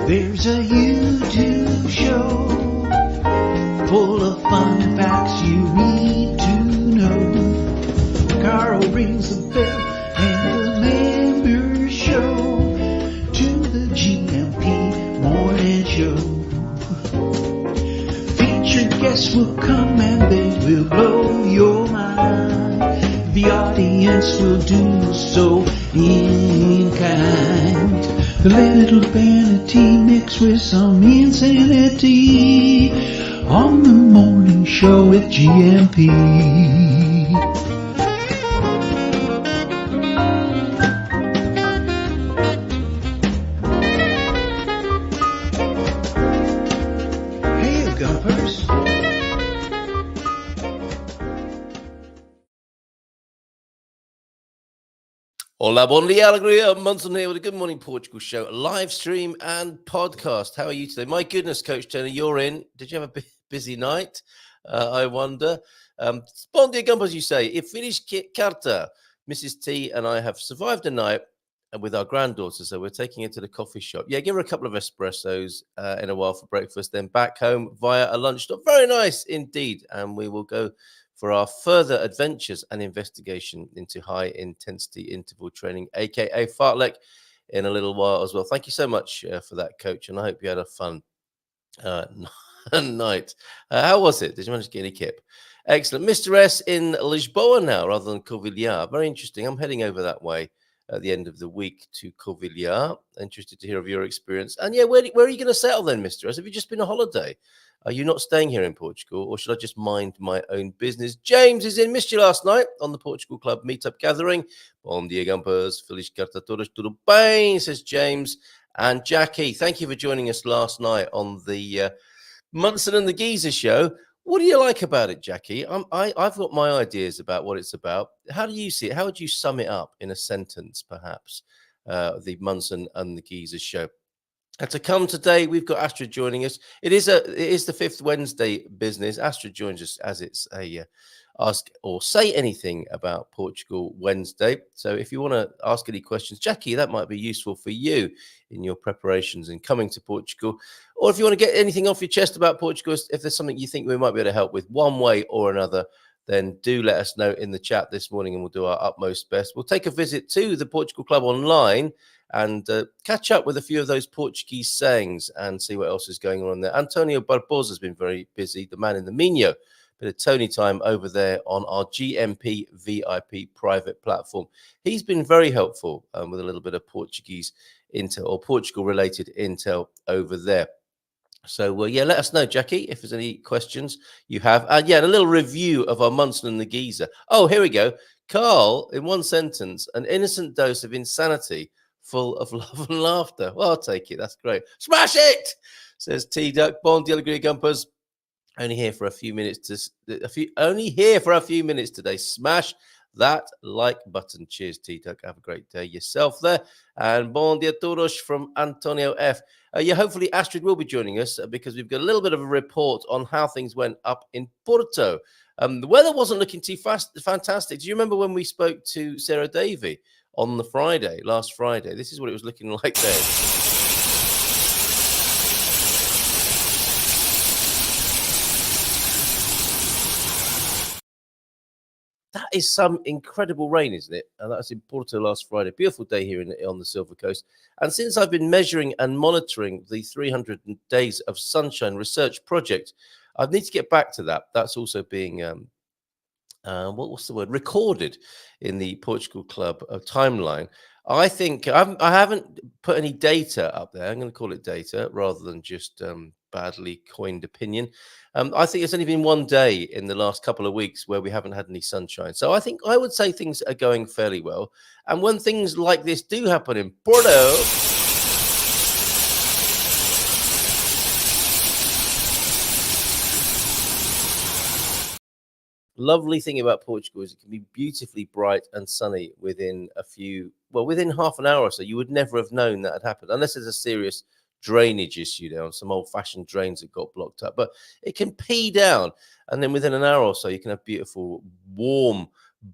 There's a YouTube show full of fun facts you need to know. Carl rings the bell and the members show to the GMP Morning Show. Featured guests will come and they will blow your mind. The audience will do so in kind. A little vanity mixed with some insanity on the morning show with GMP. Hey, Gumpers. Hola, bon dia, alegria. Munson here with a Good Morning Portugal show, live stream and podcast. How are you today? My goodness, Coach Tony, you're in. Did you have a busy night? I wonder. Bon dia, Gump, as you say. If Finish Carta, Mrs. T and I have survived a night with our granddaughter, so we're taking her to the coffee shop. Yeah, give her a couple of espressos in a while for breakfast, then back home via a lunch stop. Very nice indeed. And we will go for our further adventures and investigation into high-intensity interval training, a.k.a. fartlek, in a little while as well. Thank you so much for that, Coach, and I hope you had a fun night. How was it? Did you manage to get any kip? Excellent. Mr. S in Lisboa now, rather than Covilhã. Very interesting. I'm heading over that way at the end of the week to Covilhã. Interested to hear of your experience. And yeah, where are you going to settle then, Mr. S? Have you just been on holiday? Are you not staying here in Portugal, or should I just mind my own business? James is in. Missed you last night on the Portugal Club meetup gathering. Bom dia, Gumpers. Feliz carta todos, tudo bem, says James. And Jackie, thank you for joining us last night on the Munson and the Geezer show. What do you like about it, Jackie? I've got my ideas about what it's about. How do you see it? How would you sum it up in a sentence, perhaps, the Munson and the Geezer show? And to come today, we've got Astrid joining us. It is the fifth Wednesday business. Astrid joins us as it's a ask or say anything about Portugal Wednesday. So if you want to ask any questions, Jackie, that might be useful for you in your preparations and coming to Portugal. Or if you want to get anything off your chest about Portugal, if there's something you think we might be able to help with one way or another, then do let us know in the chat this morning and we'll do our utmost best. We'll take a visit to the Portugal Club online and catch up with a few of those Portuguese sayings and see what else is going on there. Antonio Barbosa has been very busy, the man in the Minho. Bit of Tony time over there on our GMP VIP private platform. He's been very helpful with a little bit of Portuguese intel or Portugal-related intel over there. So, yeah, let us know, Jackie, if there's any questions you have. And, yeah, a little review of our Munson and the Geezer. Oh, here we go. Carl, in one sentence, an innocent dose of insanity full of love and laughter. Well, I'll take it. That's great. Smash it, says T-Duck. Bon dia, alegria, Gumpers. Only here for a few minutes. Only here for a few minutes today. Smash that like button. Cheers, T-Duck. Have a great day yourself there. And bon dia todos from Antonio F. Yeah, hopefully Astrid will be joining us because we've got a little bit of a report on how things went up in Porto. The weather wasn't looking too fantastic. Do you remember when we spoke to Sarah Davey on the last Friday? This is what it was looking like then. That is some incredible rain, isn't it? And that's in Porto last Friday. Beautiful day here on the Silver Coast. And since I've been measuring and monitoring the 300 Days of Sunshine research project, I need to get back to that. That's also being, what's the word? Recorded in the Portugal Club timeline. I think I haven't put any data up there. I'm going to call it data rather than just badly coined opinion. I think it's only been one day in the last couple of weeks where we haven't had any sunshine. So I think I would say things are going fairly well. And when things like this do happen in Porto, lovely thing about Portugal is it can be beautifully bright and sunny within half an hour or so. You would never have known that had happened unless there's a serious drainage issue there on some old-fashioned drains that got blocked up. But it can pee down, and then within an hour or so, you can have beautiful, warm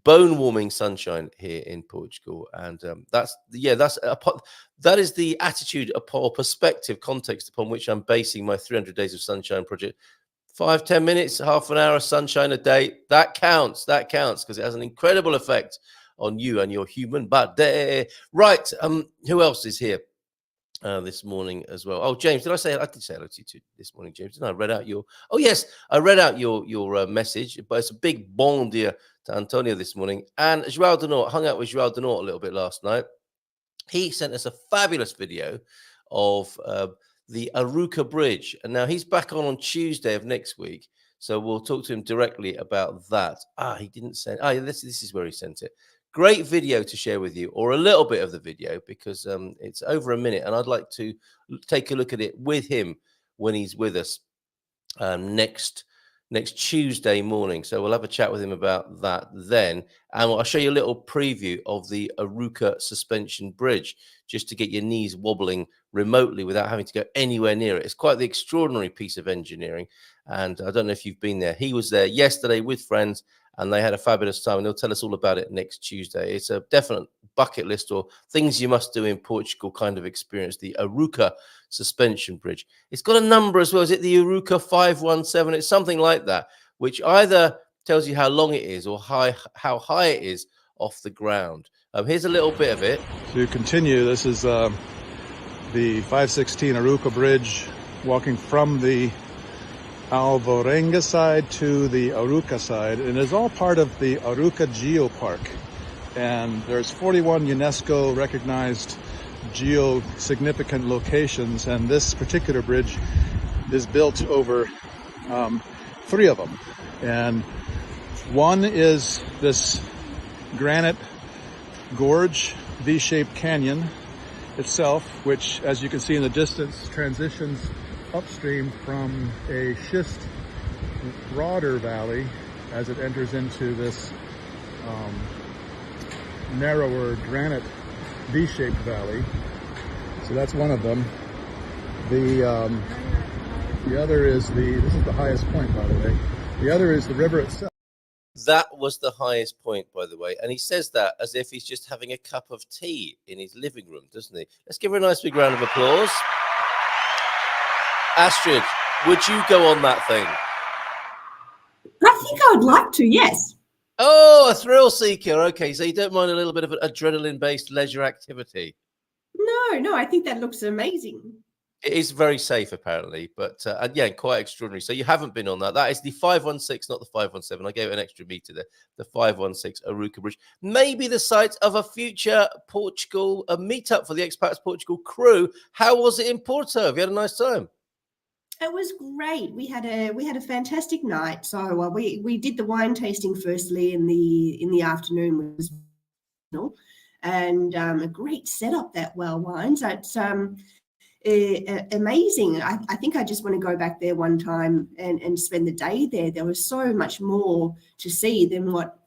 bone-warming sunshine here in Portugal, and that is the attitude or perspective, context upon which I'm basing my 300 Days of Sunshine project. 5-10 minutes, half an hour of sunshine a day, that counts. That counts because it has an incredible effect on you and your human body. Right. Who else is here this morning as well? Oh, James, I did say hello to you this morning, James. Didn't I read out your? Oh yes, I read out your message. But it's a big bon dia to Antonio this morning. And João Denort, hung out with João Denort a little bit last night. He sent us a fabulous video of the Aruca Bridge. And now he's back on Tuesday of next week. So we'll talk to him directly about that. He didn't send. This is where he sent it. Great video to share with you, or a little bit of the video, because it's over a minute. And I'd like to take a look at it with him when he's with us next Tuesday morning. So we'll have a chat with him about that then. And I'll show you a little preview of the Aruca suspension bridge, just to get your knees wobbling remotely without having to go anywhere near it. It's quite the extraordinary piece of engineering. And I don't know if you've been there. He was there yesterday with friends, and they had a fabulous time. And he'll tell us all about it next Tuesday. It's a definite bucket list or things you must do in Portugal kind of experience, the Aruca suspension bridge. It's got a number as well. Is it the Aruca 517? It's something like that, which either tells you how long it is or how high it is off the ground. Here's a little bit of it. To continue, this is the 516 Aruca Bridge, walking from the Alvarenga side to the Aruca side, and it's all part of the Aruca Geopark. And there's 41 UNESCO recognized geo-significant locations, and this particular bridge is built over 3 of them. And one is this granite gorge, V-shaped canyon itself, which, as you can see in the distance, transitions upstream from a schist broader valley as it enters into this narrower granite V-shaped valley. So that's one of them. The other is this is the highest point, by the way. The other is the river itself. That was the highest point, by the way. And he says that as if he's just having a cup of tea in his living room, doesn't he? Let's give her a nice big round of applause. Astrid, would you go on that thing? I think I would like to, yes. Oh, a thrill seeker. Okay, so you don't mind a little bit of an adrenaline-based leisure activity? No, I think that looks amazing. It is very safe, apparently, but and yeah, quite extraordinary. So you haven't been on that. That is the 516, not the 517. I gave it an extra meter there. The 516 Aruca Bridge. Maybe the site of a future Portugal meetup for the Expats Portugal crew. How was it in Porto? Have you had a nice time? It was great. We had a fantastic night. So we did the wine tasting firstly in the afternoon, was and a great setup, that Well Wine. So it's amazing. I think I just want to go back there one time and spend the day there. There was so much more to see than what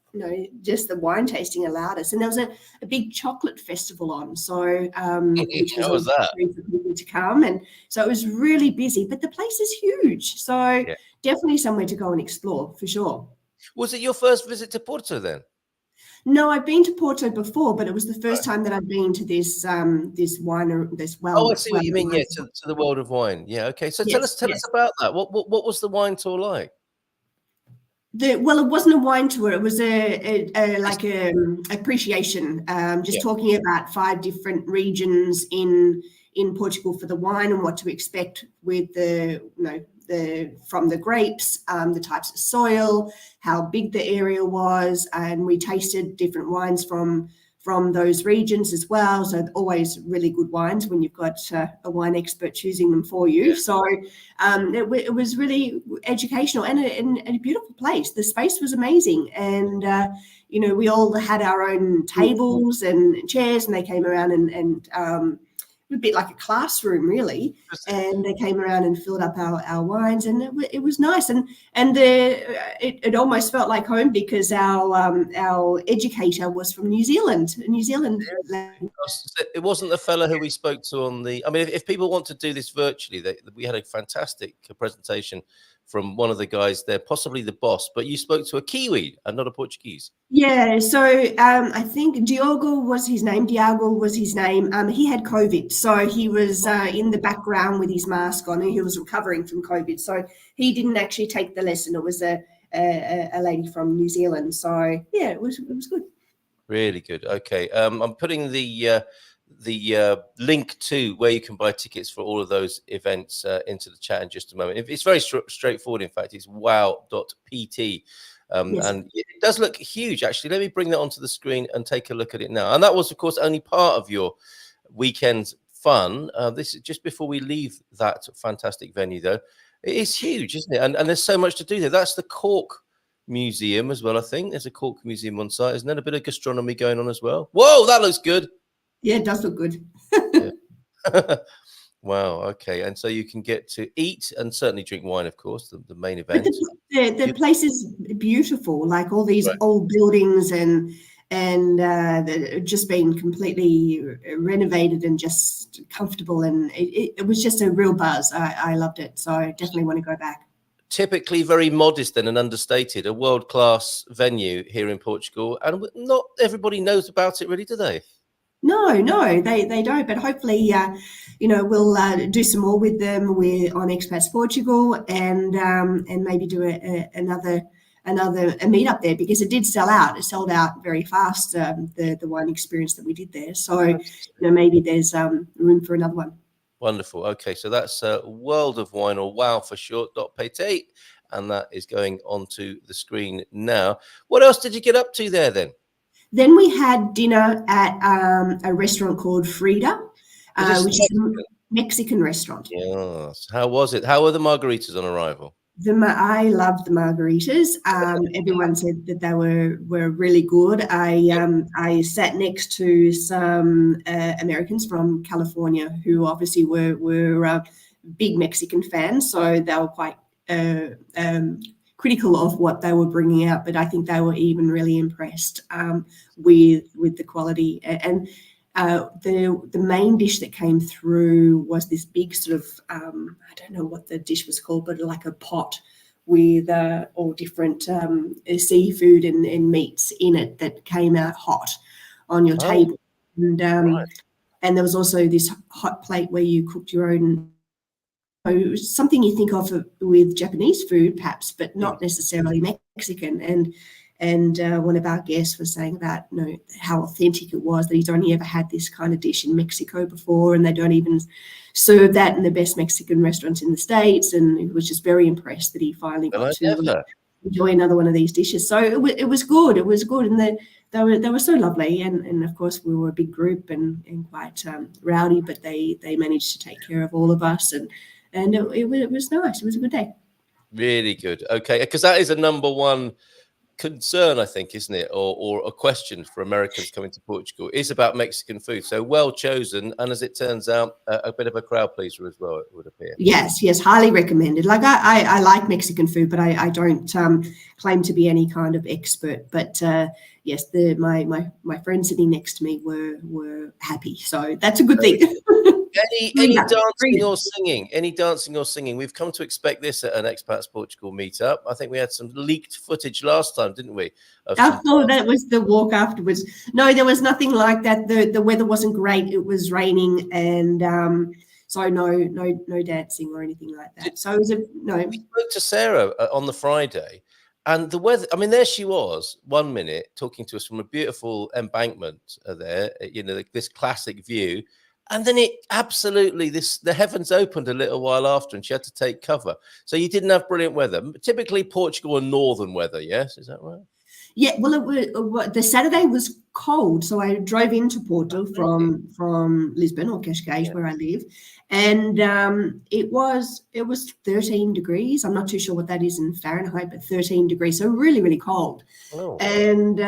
just the wine tasting allowed us. And there was a big chocolate festival on, so which was that? For people to come, and so it was really busy. But the place is huge, so definitely somewhere to go and explore for sure. Was it your first visit to Porto then? No, I've been to Porto before, but it was the first time that I've been to this wine, this well. Oh, I see what you mean. Yeah, to the world of wine. Yeah, okay. So tell us about that. What was the wine tour like? Well, it wasn't a wine tour. It was a appreciation. Talking about 5 different regions in Portugal for the wine and what to expect with from the grapes, the types of soil, how big the area was, and we tasted different wines from those regions as well. So always really good wines when you've got a wine expert choosing them for you. So it was really educational and a beautiful place. The space was amazing, and we all had our own tables and chairs, and they came around and a bit like a classroom, really, and they came around and filled up our wines, and it was nice, and it almost felt like home because our educator was from New Zealand. It wasn't the fellow who we spoke to on the. I mean, if people want to do this virtually, we had a fantastic presentation from one of the guys there, possibly the boss, but you spoke to a Kiwi and not a Portuguese. Yeah, so I think Diogo was his name. He had COVID, so he was in the background with his mask on, and he was recovering from COVID. So he didn't actually take the lesson. It was a lady from New Zealand. So yeah, it was good. Really good. Okay, I'm putting the link to where you can buy tickets for all of those events into the chat in just a moment. It's very straightforward. In fact, it's wow.pt. Yes. And it does look huge, actually. Let me bring that onto the screen and take a look at it now. And that was, of course, only part of your weekend's fun. This is just before we leave that fantastic venue, though. It is huge, isn't it? And there's so much to do there. That's the Cork Museum as well, I think. There's a Cork Museum on site. Isn't there a bit of gastronomy going on as well? Whoa, that looks good. Yeah, it does look good. Yeah. Wow. Okay. And so you can get to eat and certainly drink wine, of course, the main event. The place is beautiful, like all these old buildings and just being completely renovated and just comfortable. And it was just a real buzz. I loved it. So I definitely want to go back. Typically very modest and understated, a world-class venue here in Portugal. And not everybody knows about it, really, do they? No, they don't. But hopefully, we'll do some more with them. We're on Expats Portugal, and maybe do another meetup there, because it did sell out. It sold out very fast. The wine experience that we did there. So maybe there's room for another one. Wonderful. Okay, so that's World of Wine, or WOW for short, .pt, and that is going onto the screen now. What else did you get up to there then? Then we had dinner at a restaurant called Frida, which is a Mexican restaurant. Yes. How was it? How were the margaritas on arrival? I loved the margaritas. Everyone said that they were really good. I sat next to some Americans from California who obviously were big Mexican fans, so they were quite critical of what they were bringing out, but I think they were even really impressed with the quality. And the main dish that came through was this big sort of I don't know what the dish was called, but like a pot with all different seafood and meats in it that came out hot on your table. And and there was also this hot plate where you cooked your own. Something you think of with Japanese food, perhaps, but not necessarily Mexican. And one of our guests was saying about how authentic it was, that he's only ever had this kind of dish in Mexico before, and they don't even serve that in the best Mexican restaurants in the States. And he was just very impressed that he finally got to enjoy another one of these dishes. So it was good. It was good, and they were so lovely. And of course we were a big group and quite rowdy, but they managed to take care of all of us. And it was nice. It was a good day. Really good. Okay, because that is a number one concern, I think, isn't it? Or a question for Americans coming to Portugal is about Mexican food. So well chosen, and as it turns out, a bit of a crowd pleaser as well, it would appear. Yes, highly recommended. Like I like Mexican food, but I don't claim to be any kind of expert. But yes, my friends sitting next to me were happy, so that's a good thing. Any dancing or singing? Any dancing or singing? We've come to expect this at an Expats Portugal meetup. I think we had some leaked footage last time, didn't we? I thought that was the walk afterwards. No, there was nothing like that. The weather wasn't great. It was raining, and so no dancing or anything like that. So it was no. We spoke to Sarah on the Friday, and the weather. I mean, there she was 1 minute talking to us from a beautiful embankment there. This classic view. And then the heavens opened a little while after, and she had to take cover. So you didn't have brilliant weather. Typically Portugal and northern weather, yes? Is that right? Yeah, well, the Saturday was cold, so I drove into Porto from Lisbon or Cascais, where I live, and it was 13 degrees. I'm not too sure what that is in Fahrenheit, but 13 degrees, so really, really cold, and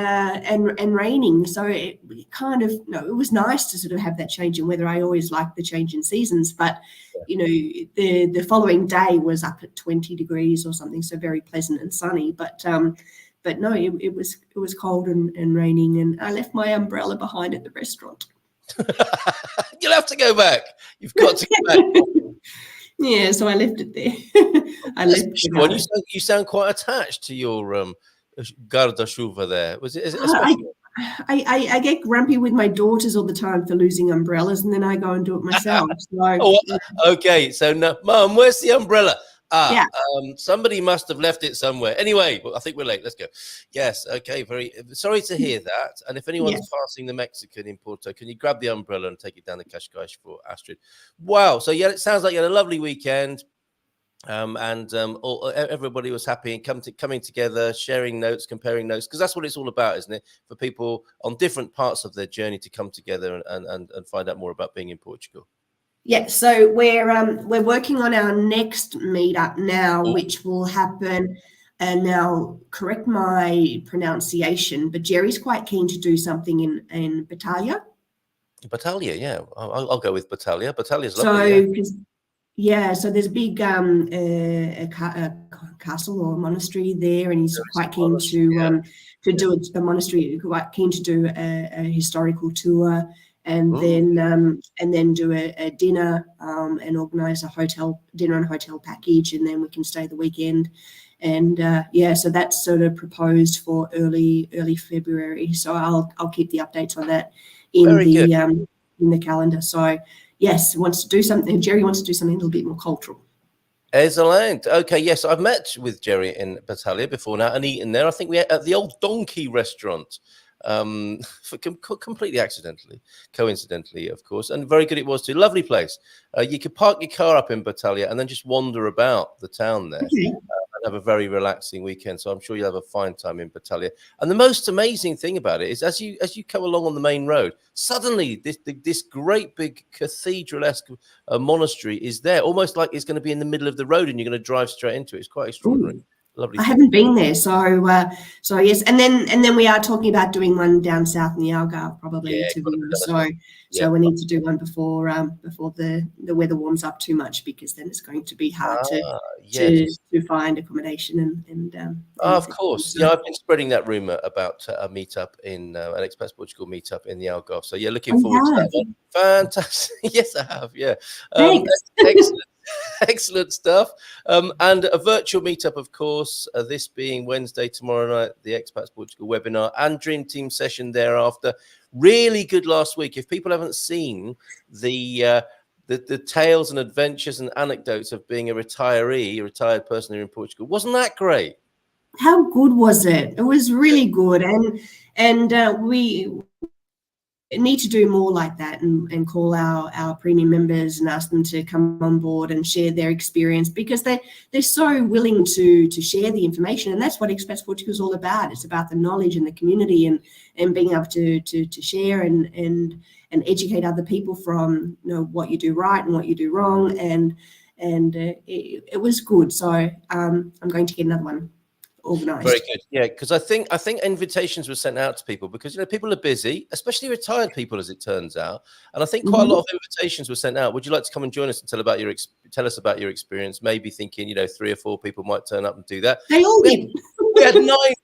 raining. So it was nice to sort of have that change in weather. I always like the change in seasons, but the following day was up at 20 degrees or something, so very pleasant and sunny, But no, it was cold and raining, and I left my umbrella behind at the restaurant. You'll have to go back. You've got to go back. Yeah, so I left it there. I let it One, go. you sound quite attached to your guarda-chuva there. Is it a I, special? I get grumpy with my daughters all the time for losing umbrellas, and then I go and do it myself. So Oh, okay. So, no, Mum, where's the umbrella? yeah, Somebody must have left it somewhere. Anyway, well, I think we're late. Let's go. Yes. Okay. Very sorry to hear that. And if anyone's yes. passing the Mexican in Porto, can you grab the umbrella and take it down the Cascais for Astrid? Wow. So yeah, it sounds like you had a lovely weekend. Everybody was happy and coming together, sharing notes, comparing notes, because that's what it's all about, isn't it? For people on different parts of their journey to come together and find out more about being in Portugal. Yeah, so we're working on our next meetup now, which will happen. And now, correct my pronunciation, but Jerry's quite keen to do something in Batalha. Batalha, yeah, I'll go with Batalha. Batalha's lovely. So so there's a big a castle or monastery there, and he's quite keen to do a monastery. Quite keen to do a historical tour. And then do a dinner and organise a dinner and hotel package, and then we can stay the weekend. And so that's sort of proposed for early February. So I'll keep the updates on that in the calendar. So yes, wants to do something. Jerry wants to do something a little bit more cultural. Excellent. Okay, yes, I've met with Jerry in Batalha before now and eaten there. I think we ate at the old Donkey restaurant. Completely coincidentally, of course, and very good it was too. Lovely place. You could park your car up in Batalha and then just wander about the town there and have a very relaxing weekend. So I'm sure you'll have a fine time in Batalha. And the most amazing thing about it is as you come along on the main road, suddenly this great big cathedral-esque monastery is there, almost like it's going to be in the middle of the road and you're going to drive straight into it. It's quite extraordinary. Ooh. Lovely. I haven't been there, so yes, and then we are talking about doing one down south in the Algarve, probably to be honest. So we need to do one before the weather warms up too much, because then it's going to be hard to find accommodation and of course, yeah, I've been spreading that rumor about a meetup in an Expats Portugal meetup in the Algarve. So yeah, looking forward to that one. Fantastic. Yes, I have. Yeah. Excellent. Excellent stuff. And a virtual meetup, of course, this being Wednesday, tomorrow night, the Expats Portugal webinar and Dream Team session thereafter. Really good last week. If people haven't seen the tales and adventures and anecdotes of being a retired person here in Portugal, wasn't that great? How good was it? It was really good. And we need to do more like that and call our premium members and ask them to come on board and share their experience, because they're so willing to share the information. And that's what Expats Portugal is all about. It's about the knowledge and the community and being able to share and educate other people from what you do right and what you do wrong. And it was good. So I'm going to get another one organized. Very good. Yeah, because I think invitations were sent out to people because people are busy, especially retired people, as it turns out. And I think quite a lot of invitations were sent out. Would you like to come and join us and tell us about your experience? Maybe thinking 3 or 4 people might turn up and do that. They all did. We had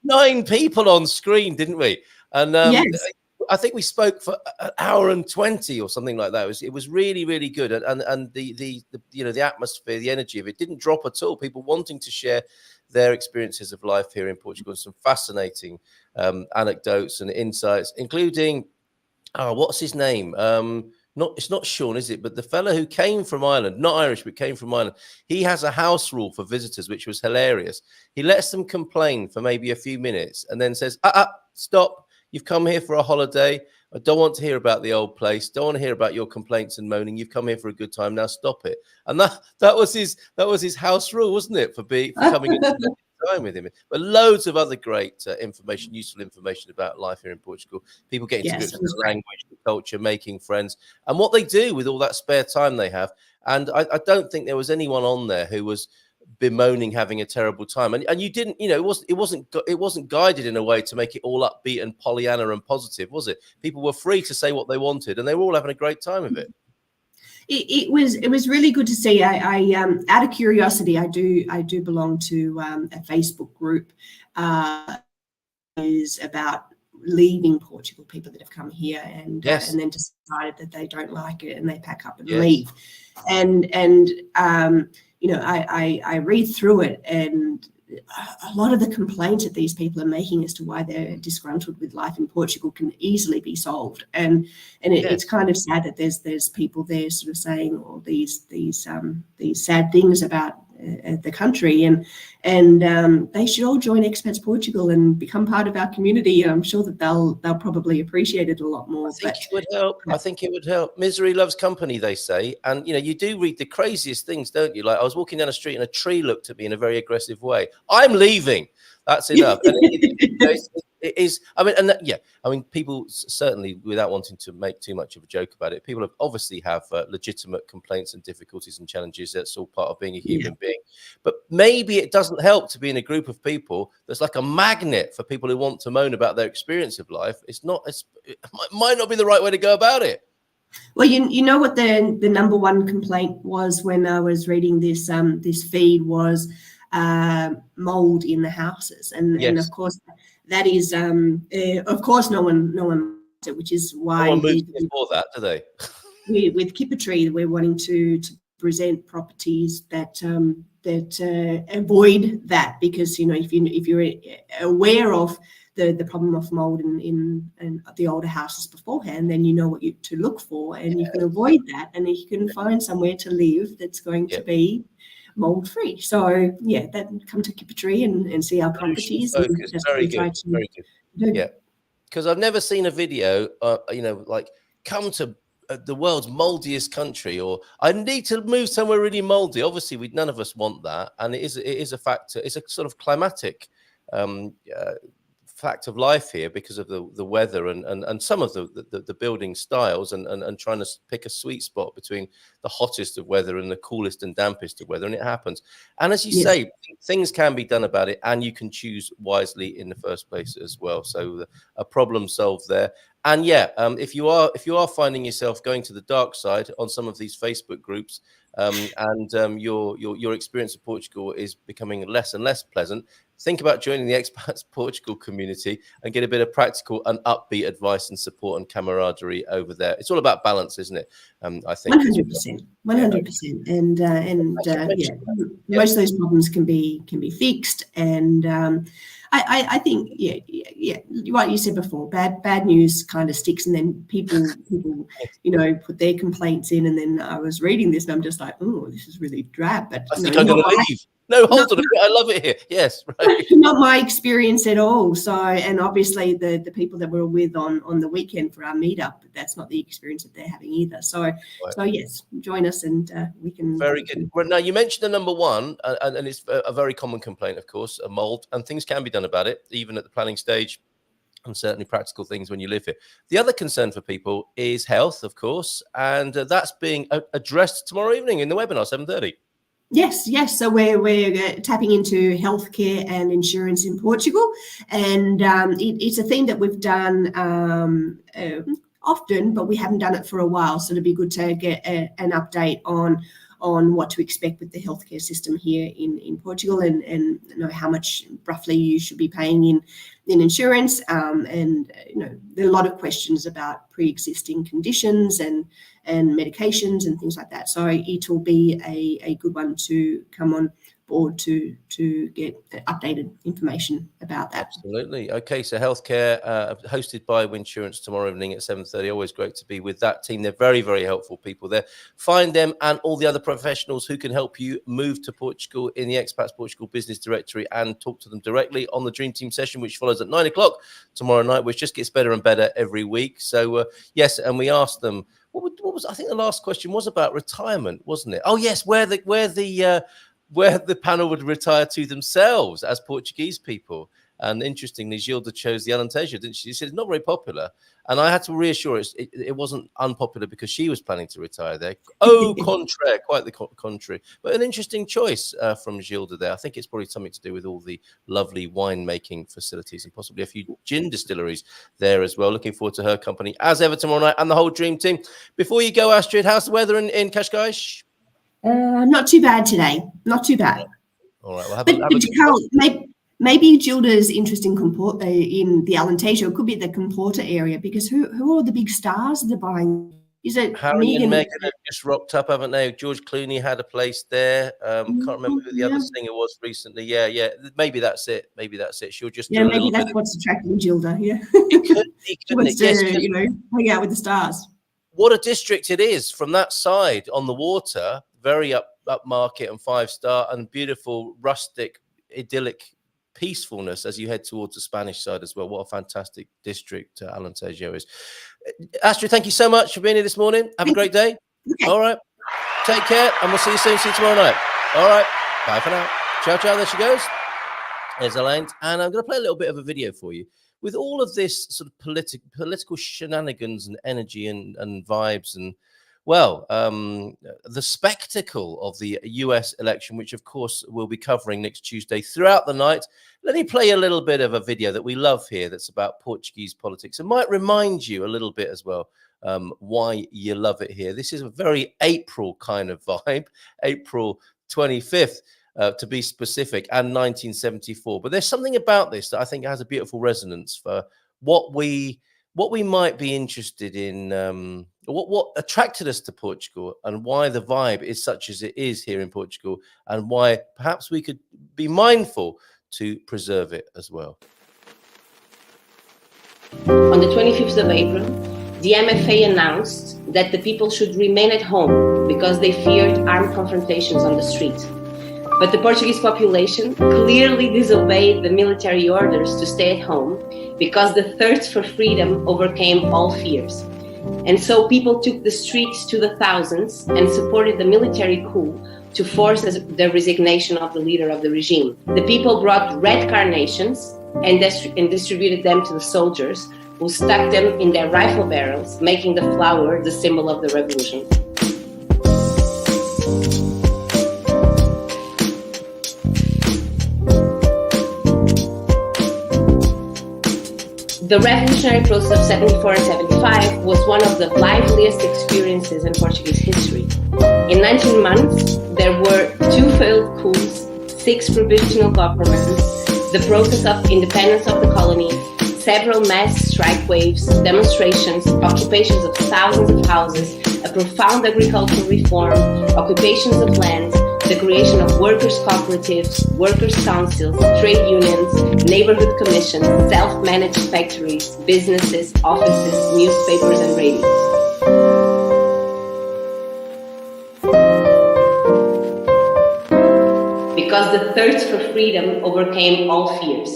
nine people on screen, didn't we? And yes. I think we spoke for an hour and 20 or something like that. It was really, really good. And the atmosphere, the energy of it didn't drop at all. People wanting to share their experiences of life here in Portugal, and some fascinating anecdotes and insights, including, what's his name? It's not Sean, is it? But the fella who came from Ireland, not Irish, but came from Ireland, he has a house rule for visitors, which was hilarious. He lets them complain for maybe a few minutes and then says, stop. You've come here for a holiday. I don't want to hear about the old place. Don't want to hear about your complaints and moaning. You've come here for a good time. Now stop it. And that was his house rule, wasn't it? For coming in time with him. But loads of other great useful information about life here in Portugal. People getting to grips with the language, the culture, making friends, and what they do with all that spare time they have. And I don't think there was anyone on there who was bemoaning having a terrible time, and you didn't, it wasn't guided in a way to make it all upbeat and Pollyanna and positive, was it? People were free to say what they wanted, and they were all having a great time of it. It was really good to see. I out of curiosity, I do belong to a Facebook group is about leaving Portugal, people that have come here and then decided that they don't like it and they pack up and leave. And I read through it, and a lot of the complaints that these people are making as to why they're disgruntled with life in Portugal can easily be solved. And it's kind of sad that there's people there sort of saying all these sad things about the country, and they should all join Expats Portugal and become part of our community. I'm sure that they'll probably appreciate it a lot more. I think it would help. I think it would help. Misery loves company, they say. And, you do read the craziest things, don't you? Like, I was walking down the street and a tree looked at me in a very aggressive way. I'm leaving. That's enough. And it is. I mean, people certainly, without wanting to make too much of a joke about it, people obviously have legitimate complaints and difficulties and challenges. That's all part of being a human being. But maybe it doesn't help to be in a group of people that's like a magnet for people who want to moan about their experience of life. It might not be the right way to go about it. Well, you know what the number one complaint was when I was reading this feed was mold in the houses, and of course that is of course no one likes it, which is why before that, do they? with Kippertree, we're wanting to present properties that avoid that, because if you're aware of the problem of mold in the older houses beforehand, then you know what to look for, and you can avoid that, and you can find somewhere to live that's going to be mold free. So then come to Kippertree and see our properties. Very good. Yeah, because I've never seen a video, like come to the world's moldiest country, or I need to move somewhere really moldy. Obviously, none of us want that, and it is a factor. It's a sort of climatic fact of life here because of the weather and some of the building styles and trying to pick a sweet spot between the hottest of weather and the coolest and dampest of weather, and it happens. And as you say, things can be done about it, and you can choose wisely in the first place as well. So a problem solved there. And if you are finding yourself going to the dark side on some of these Facebook groups, and your experience of Portugal is becoming less and less pleasant, think about joining the Expats Portugal community and get a bit of practical and upbeat advice and support and camaraderie over there. It's all about balance, isn't it? I think 100%, 100%, and most of those problems can be fixed. And I think what you said before, bad news kind of sticks, and then people put their complaints in, and then I was reading this and I'm just like, oh, this is really drab. But I think I'm going to leave. No, hold on. I love it here. Yes, right. Not my experience at all. So, and obviously the people that we're with on the weekend for our meetup, that's not the experience that they're having either. So yes, join us and we can. Very good. Well, now you mentioned the number one, and it's a very common complaint, of course, a mold, and things can be done about it, even at the planning stage, and certainly practical things when you live here. The other concern for people is health, of course, and that's being addressed tomorrow evening in the webinar, 7:30. Yes. So we're tapping into healthcare and insurance in Portugal, and it's a theme that we've done often, but we haven't done it for a while. So it'd be good to get an update on what to expect with the healthcare system here in Portugal, and know how much roughly you should be paying in insurance. And there are a lot of questions about pre-existing conditions and medications and things like that. So it will be a good one to come on board to get updated information about that. Absolutely. Okay, so healthcare hosted by Winsurance tomorrow evening at 7:30. Always great to be with that team. They're very, very helpful people there. Find them and all the other professionals who can help you move to Portugal in the Expats Portugal Business Directory, and talk to them directly on the Dream Team session, which follows at 9 o'clock tomorrow night, which just gets better and better every week. So yes, and we asked them, what was, I think the last question was about retirement, wasn't it? Oh yes, where the panel would retire to themselves as Portuguese people. And interestingly, Gilda chose the Alentejo, didn't she? She said it's not very popular. And I had to reassure her it wasn't unpopular because she was planning to retire there. Au contraire, quite the contrary. But an interesting choice from Gilda there. I think it's probably something to do with all the lovely winemaking facilities and possibly a few gin distilleries there as well. Looking forward to her company as ever tomorrow night, and the whole Dream Team. Before you go, Astrid, how's the weather in Cascais? Not too bad today. Not too bad. All right. Well, but Carol, maybe Gilda's interest in the Alentejo could be the Comporta area, because who are the big stars that are buying? Is it Harry and Megan? Meghan have just rocked up, haven't they? George Clooney had a place there. Can't remember who the other singer was recently. Yeah. Maybe that's it. She'll just do a maybe little that's bit. what's attracting Gilda. Yeah, It could be, she couldn't wants it? Yes, to, hang out with the stars. what a district it is from that side on the water. Very upmarket and 5-star and beautiful, rustic, idyllic peacefulness as you head towards the Spanish side as well. What a fantastic district Alentejo is. Astrid, thank you so much for being here this morning. Have a great day. Okay. All right. Take care, and we'll see you soon. See you tomorrow night. All right. Bye for now. Ciao, ciao. There she goes. There's Elaine. And I'm going to play a little bit of a video for you. With all of this sort of political shenanigans and energy and vibes and, well, the spectacle of the US election, which, of course, we'll be covering next Tuesday throughout the night. Let me play a little bit of a video that we love here that's about Portuguese politics. It might remind you a little bit as well why you love it here. This is a very April kind of vibe, April 25th. To be specific, and 1974. But there's something about this that I think has a beautiful resonance for what we might be interested in, what attracted us to Portugal, and why the vibe is such as it is here in Portugal, and why perhaps we could be mindful to preserve it as well. On the 25th of April, the MFA announced that the people should remain at home because they feared armed confrontations on the street. But the Portuguese population clearly disobeyed the military orders to stay at home because the thirst for freedom overcame all fears. And so people took the streets to the thousands and supported the military coup to force the resignation of the leader of the regime. The people brought red carnations and distributed them to the soldiers, who stuck them in their rifle barrels, making the flower the symbol of the revolution. The revolutionary process of 74 and 75 was one of the liveliest experiences in Portuguese history. In 19 months, there were 2 failed coups, 6 provisional governments, the process of independence of the colony, several mass strike waves, demonstrations, occupations of thousands of houses, a profound agricultural reform, occupations of land, the creation of workers' cooperatives, workers' councils, trade unions, neighborhood commissions, self-managed factories, businesses, offices, newspapers, and radio. Because the thirst for freedom overcame all fears.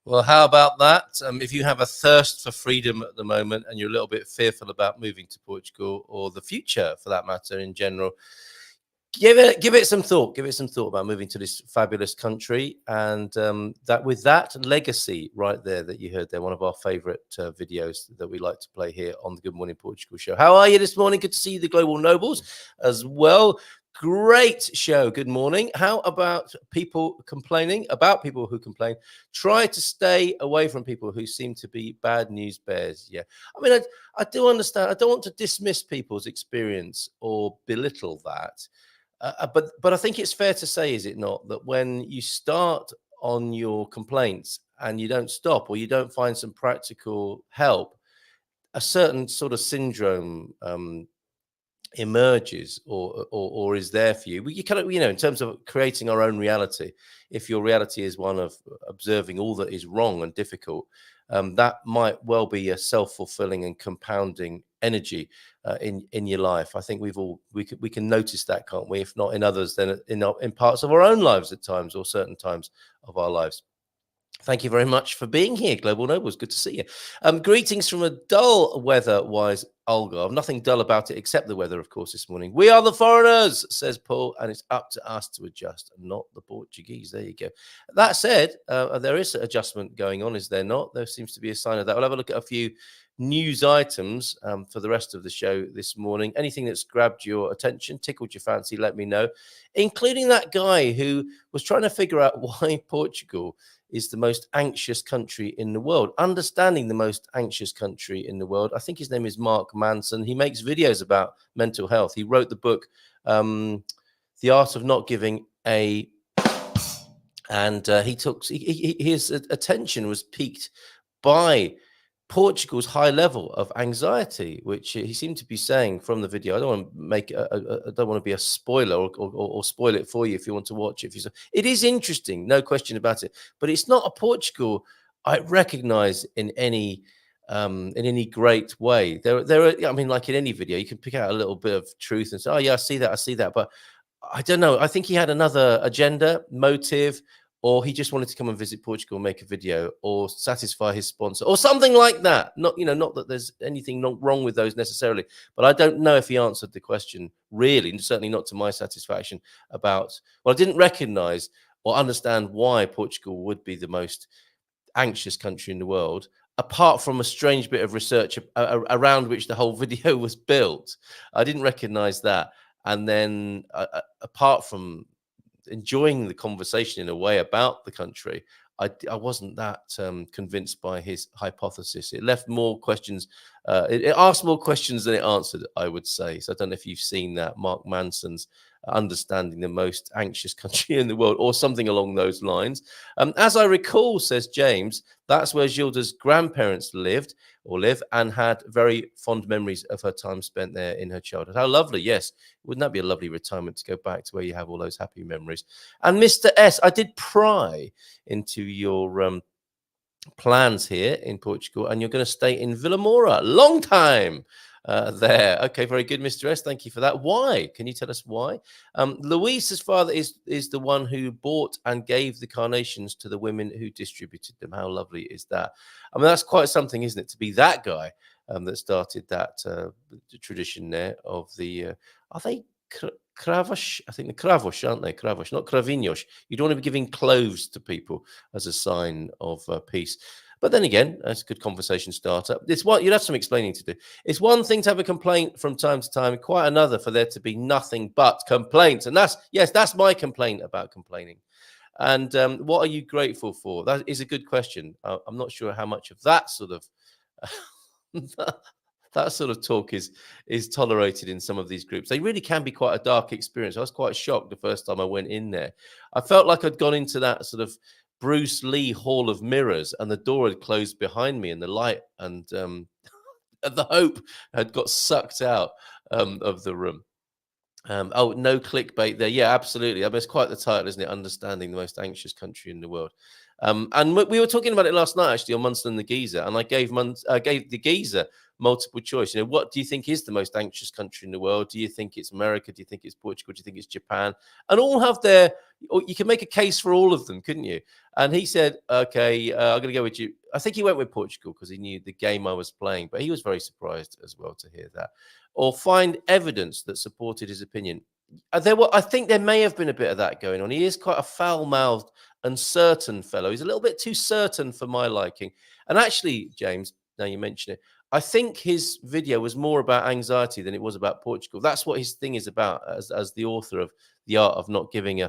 Well, how about that? If you have a thirst for freedom at the moment and you're a little bit fearful about moving to Portugal, or the future for that matter in general, give it some thought. Give it some thought about moving to this fabulous country, and that with that legacy right there that you heard there, one of our favorite videos that we like to play here on the Good Morning Portugal show. How are you this morning? Good to see the Global Nobles as well. Great show. Good morning. How about people complaining about people who complain? Try to stay away from people who seem to be bad news bears. Yeah, I mean, I do understand. I don't want to dismiss people's experience or belittle that. But I think it's fair to say, is it not, that when you start on your complaints and you don't stop, or you don't find some practical help, a certain sort of syndrome emerges or is there for you. You kind of, in terms of creating our own reality, if your reality is one of observing all that is wrong and difficult, that might well be a self-fulfilling and compounding energy in your life. I think we can notice that, can't we? If not in others, then in parts of our own lives at times, or certain times of our lives. Thank you very much for being here, Global Nobles. Good to see you. Greetings from a dull weather-wise Algarve. Nothing dull about it except the weather, of course, this morning. We are the foreigners, says Paul, and it's up to us to adjust, not the Portuguese. There you go. That said, there is an adjustment going on, is there not? There seems to be a sign of that. We'll have a look at a few news items for the rest of the show this morning. Anything that's grabbed your attention, tickled your fancy, let me know, including that guy who was trying to figure out why Portugal is the most anxious country in the world, understanding the most anxious country in the world. I think his name is Mark Manson. He makes videos about mental health. He wrote the book, The Art of Not Giving a... And his attention was piqued by Portugal's high level of anxiety, which he seemed to be saying from the video. I don't want to make I don't want to be a spoiler or spoil it for you if you want to watch it. It is interesting, no question about it, but it's not a Portugal I recognize in any great way. There are, I mean, like in any video, you can pick out a little bit of truth and say, oh yeah, I see that, but I don't know. I think he had another agenda, motive, or he just wanted to come and visit Portugal and make a video or satisfy his sponsor or something like that. Not, not that there's anything wrong with those necessarily, but I don't know if he answered the question really, certainly not to my satisfaction about, well, I didn't recognize or understand why Portugal would be the most anxious country in the world, apart from a strange bit of research around which the whole video was built. I didn't recognize that. And then apart from enjoying the conversation in a way about the country, I wasn't that convinced by his hypothesis. It left more questions. It asked more questions than it answered, I would say. So I don't know if you've seen that, Mark Manson's Understanding the Most Anxious Country in the World, or something along those lines. As I recall, says James, that's where Gilda's grandparents live and had very fond memories of her time spent there in her childhood. How lovely. Yes. Wouldn't that be a lovely retirement to go back to where you have all those happy memories? And Mr. S, I did pry into your plans here in Portugal, and you're going to stay in Vila Moura. Long time there. Okay, very good, Mr. S. Thank you for that. Why? Can you tell us why? Luisa's father is the one who bought and gave the carnations to the women who distributed them. How lovely is that? I mean, that's quite something, isn't it, to be that guy that started that tradition there of the, are they Cravos? I think the Cravos, aren't they? Cravos, not Cravinhos. You don't want to be giving cloves to people as a sign of peace. But then again, that's a good conversation starter. It's what you'd have some explaining to do. It's one thing to have a complaint from time to time, quite another for there to be nothing but complaints. And that's my complaint about complaining. And what are you grateful for? That is a good question. I'm not sure how much of that sort of that sort of talk is tolerated in some of these groups. They really can be quite a dark experience. I was quite shocked the first time I went in there. I felt like I'd gone into that sort of Bruce Lee Hall of Mirrors, and the door had closed behind me, and the light and the hope had got sucked out of the room. Oh, no clickbait there. Yeah, absolutely. I mean, it's quite the title, isn't it? Understanding the Most Anxious Country in the World. And we were talking about it last night, actually, on Munson and the Geezer, and I gave the Geezer multiple choice. What do you think is the most anxious country in the world? Do you think it's America? Do you think it's Portugal? Do you think it's Japan? And all have you can make a case for all of them, couldn't you? And he said, okay, I'm going to go with you. I think he went with Portugal because he knew the game I was playing, but he was very surprised as well to hear that. Or find evidence that supported his opinion. I think there may have been a bit of that going on. He is quite a foul-mouthed, uncertain fellow. He's a little bit too certain for my liking. And actually, James, now you mention it, I think his video was more about anxiety than it was about Portugal. That's what his thing is about as the author of The Art of Not Giving a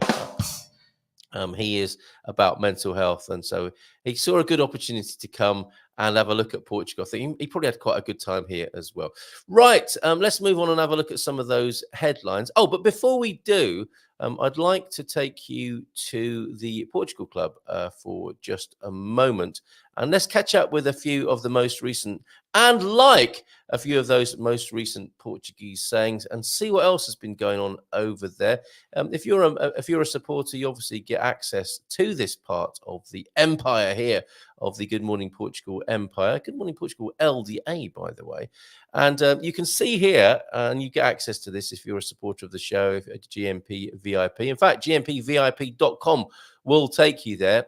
he is about mental health. And so he saw a good opportunity to come and have a look at Portugal. I think he probably had quite a good time here as well. Right, let's move on and have a look at some of those headlines. Oh, but before we do, I'd like to take you to the Portugal Club for just a moment. And let's catch up with a few of the most recent and like a few of those most recent Portuguese sayings and see what else has been going on over there. If you're a supporter, you obviously get access to this part of the empire here of the Good Morning Portugal Empire. Good Morning Portugal LDA, by the way. And you can see here, and you get access to this if you're a supporter of the show, at GMP VIP. In fact, GMPVIP.com will take you there,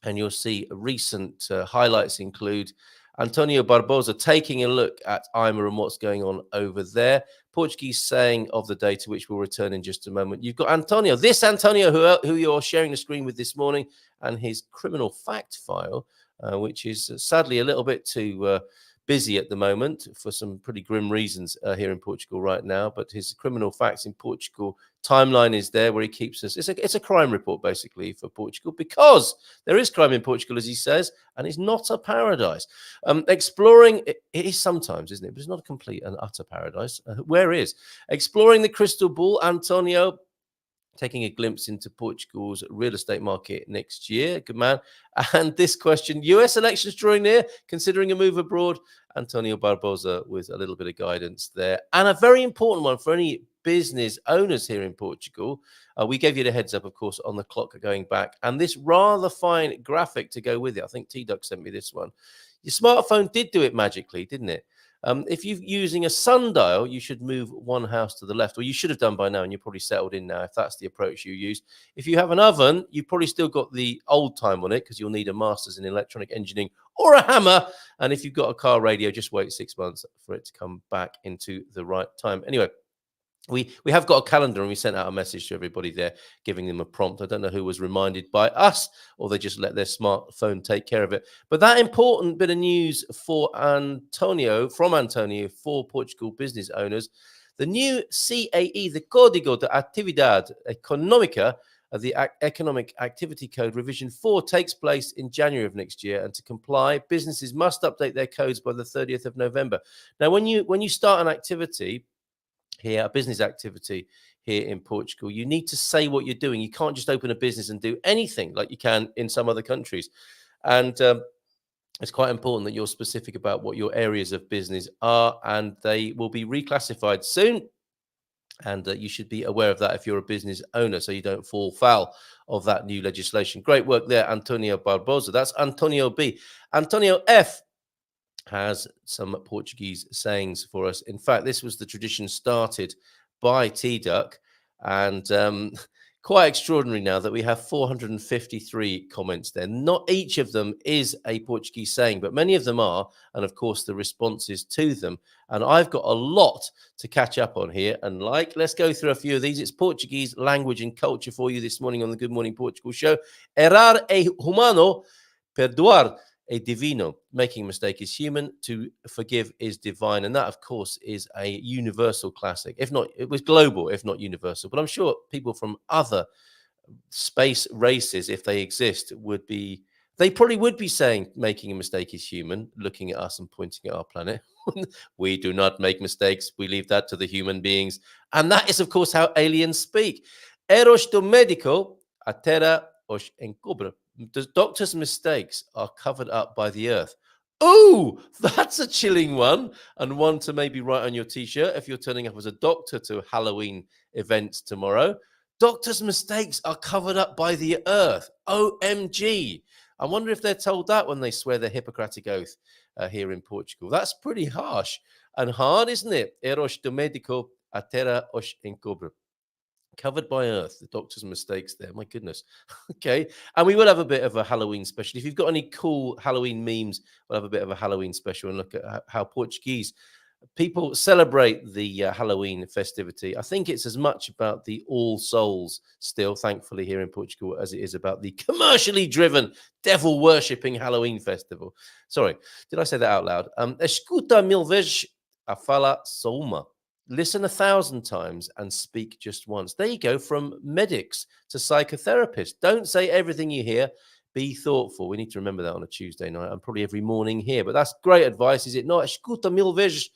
and you'll see recent highlights include Antonio Barbosa taking a look at IMA and what's going on over there. Portuguese saying of the day, to which we'll return in just a moment. You've got Antonio, who you're sharing the screen with this morning, and his criminal fact file, which is sadly a little bit too busy at the moment for some pretty grim reasons here in Portugal right now. But his criminal facts in Portugal timeline is there, where he keeps us. It's a crime report basically for Portugal, because there is crime in Portugal, as he says, and it's not a paradise. Exploring it is sometimes, isn't it? But it's not a complete and utter paradise. Where is exploring the crystal ball? Antonio taking a glimpse into Portugal's real estate market next year. Good man. And this question, US elections drawing near, considering a move abroad. Antonio Barbosa with a little bit of guidance there. And a very important one for any business owners here in Portugal. We gave you the heads up, of course, on the clock going back. And this rather fine graphic to go with it. I think T-Duck sent me this one. Your smartphone did do it magically, didn't it? If you're using a sundial, you should move one house to the left, or you should have done by now, and you're probably settled in now if that's the approach you use. If you have an oven, you've probably still got the old time on it because you'll need a master's in electronic engineering or a hammer. And if you've got a car radio, just wait 6 months for it to come back into the right time. Anyway, we have got a calendar, and we sent out a message to everybody there, giving them a prompt. I don't know who was reminded by us, or they just let their smartphone take care of it. But that important bit of news from Antonio, for Portugal business owners, the new CAE, the Código de Atividade Económica, the Economic Activity Code Revision 4, takes place in January of next year. And to comply, businesses must update their codes by the 30th of November. Now, when you start an activity here, a business activity here in Portugal, you need to say what you're doing. You can't just open a business and do anything like you can in some other countries. And it's quite important that you're specific about what your areas of business are, and they will be reclassified soon. And you should be aware of that if you're a business owner, so you don't fall foul of that new legislation. Great work there, Antonio Barbosa. That's Antonio B. Antonio F has some Portuguese sayings for us. In fact, this was the tradition started by T-Duck, and quite extraordinary now that we have 453 comments there. Not each of them is a Portuguese saying, but many of them are, and of course the responses to them. And I've got a lot to catch up on here, and let's go through a few of these. It's Portuguese language and culture for you this morning on the Good Morning Portugal show. Errar é humano, perdoar é divino. Making a mistake is human, to forgive is divine. And that, of course, is a universal classic. If not, it was global, if not universal. But I'm sure people from other space races, if they exist, they probably would be saying making a mistake is human, looking at us and pointing at our planet. We do not make mistakes. We leave that to the human beings. And that is, of course, how aliens speak. Eros do médico, a terra os encobre. The doctor's mistakes are covered up by the earth. Oh, that's a chilling one, and one to maybe write on your t-shirt if you're turning up as a doctor to Halloween events tomorrow. Doctor's mistakes are covered up by the earth. OMG. I wonder if they're told that when they swear their Hippocratic oath here in Portugal. That's pretty harsh and hard, isn't it? Eros do médico, a terra os encobre. Covered by earth, the doctor's mistakes there. My goodness. Okay. And we will have a bit of a Halloween special. If you've got any cool Halloween memes, we'll have a bit of a Halloween special and look at how Portuguese people celebrate the Halloween festivity. I think it's as much about the All Souls still, thankfully, here in Portugal, as it is about the commercially driven, devil worshipping Halloween festival. Sorry, did I say that out loud? Escuta mil vezes a fala só uma. Listen 1,000 times and speak just once. There you go, from medics to psychotherapists. Don't say everything you hear. Be thoughtful. We need to remember that on a Tuesday night and probably every morning here. But that's great advice, is it not? Escuta mil vezes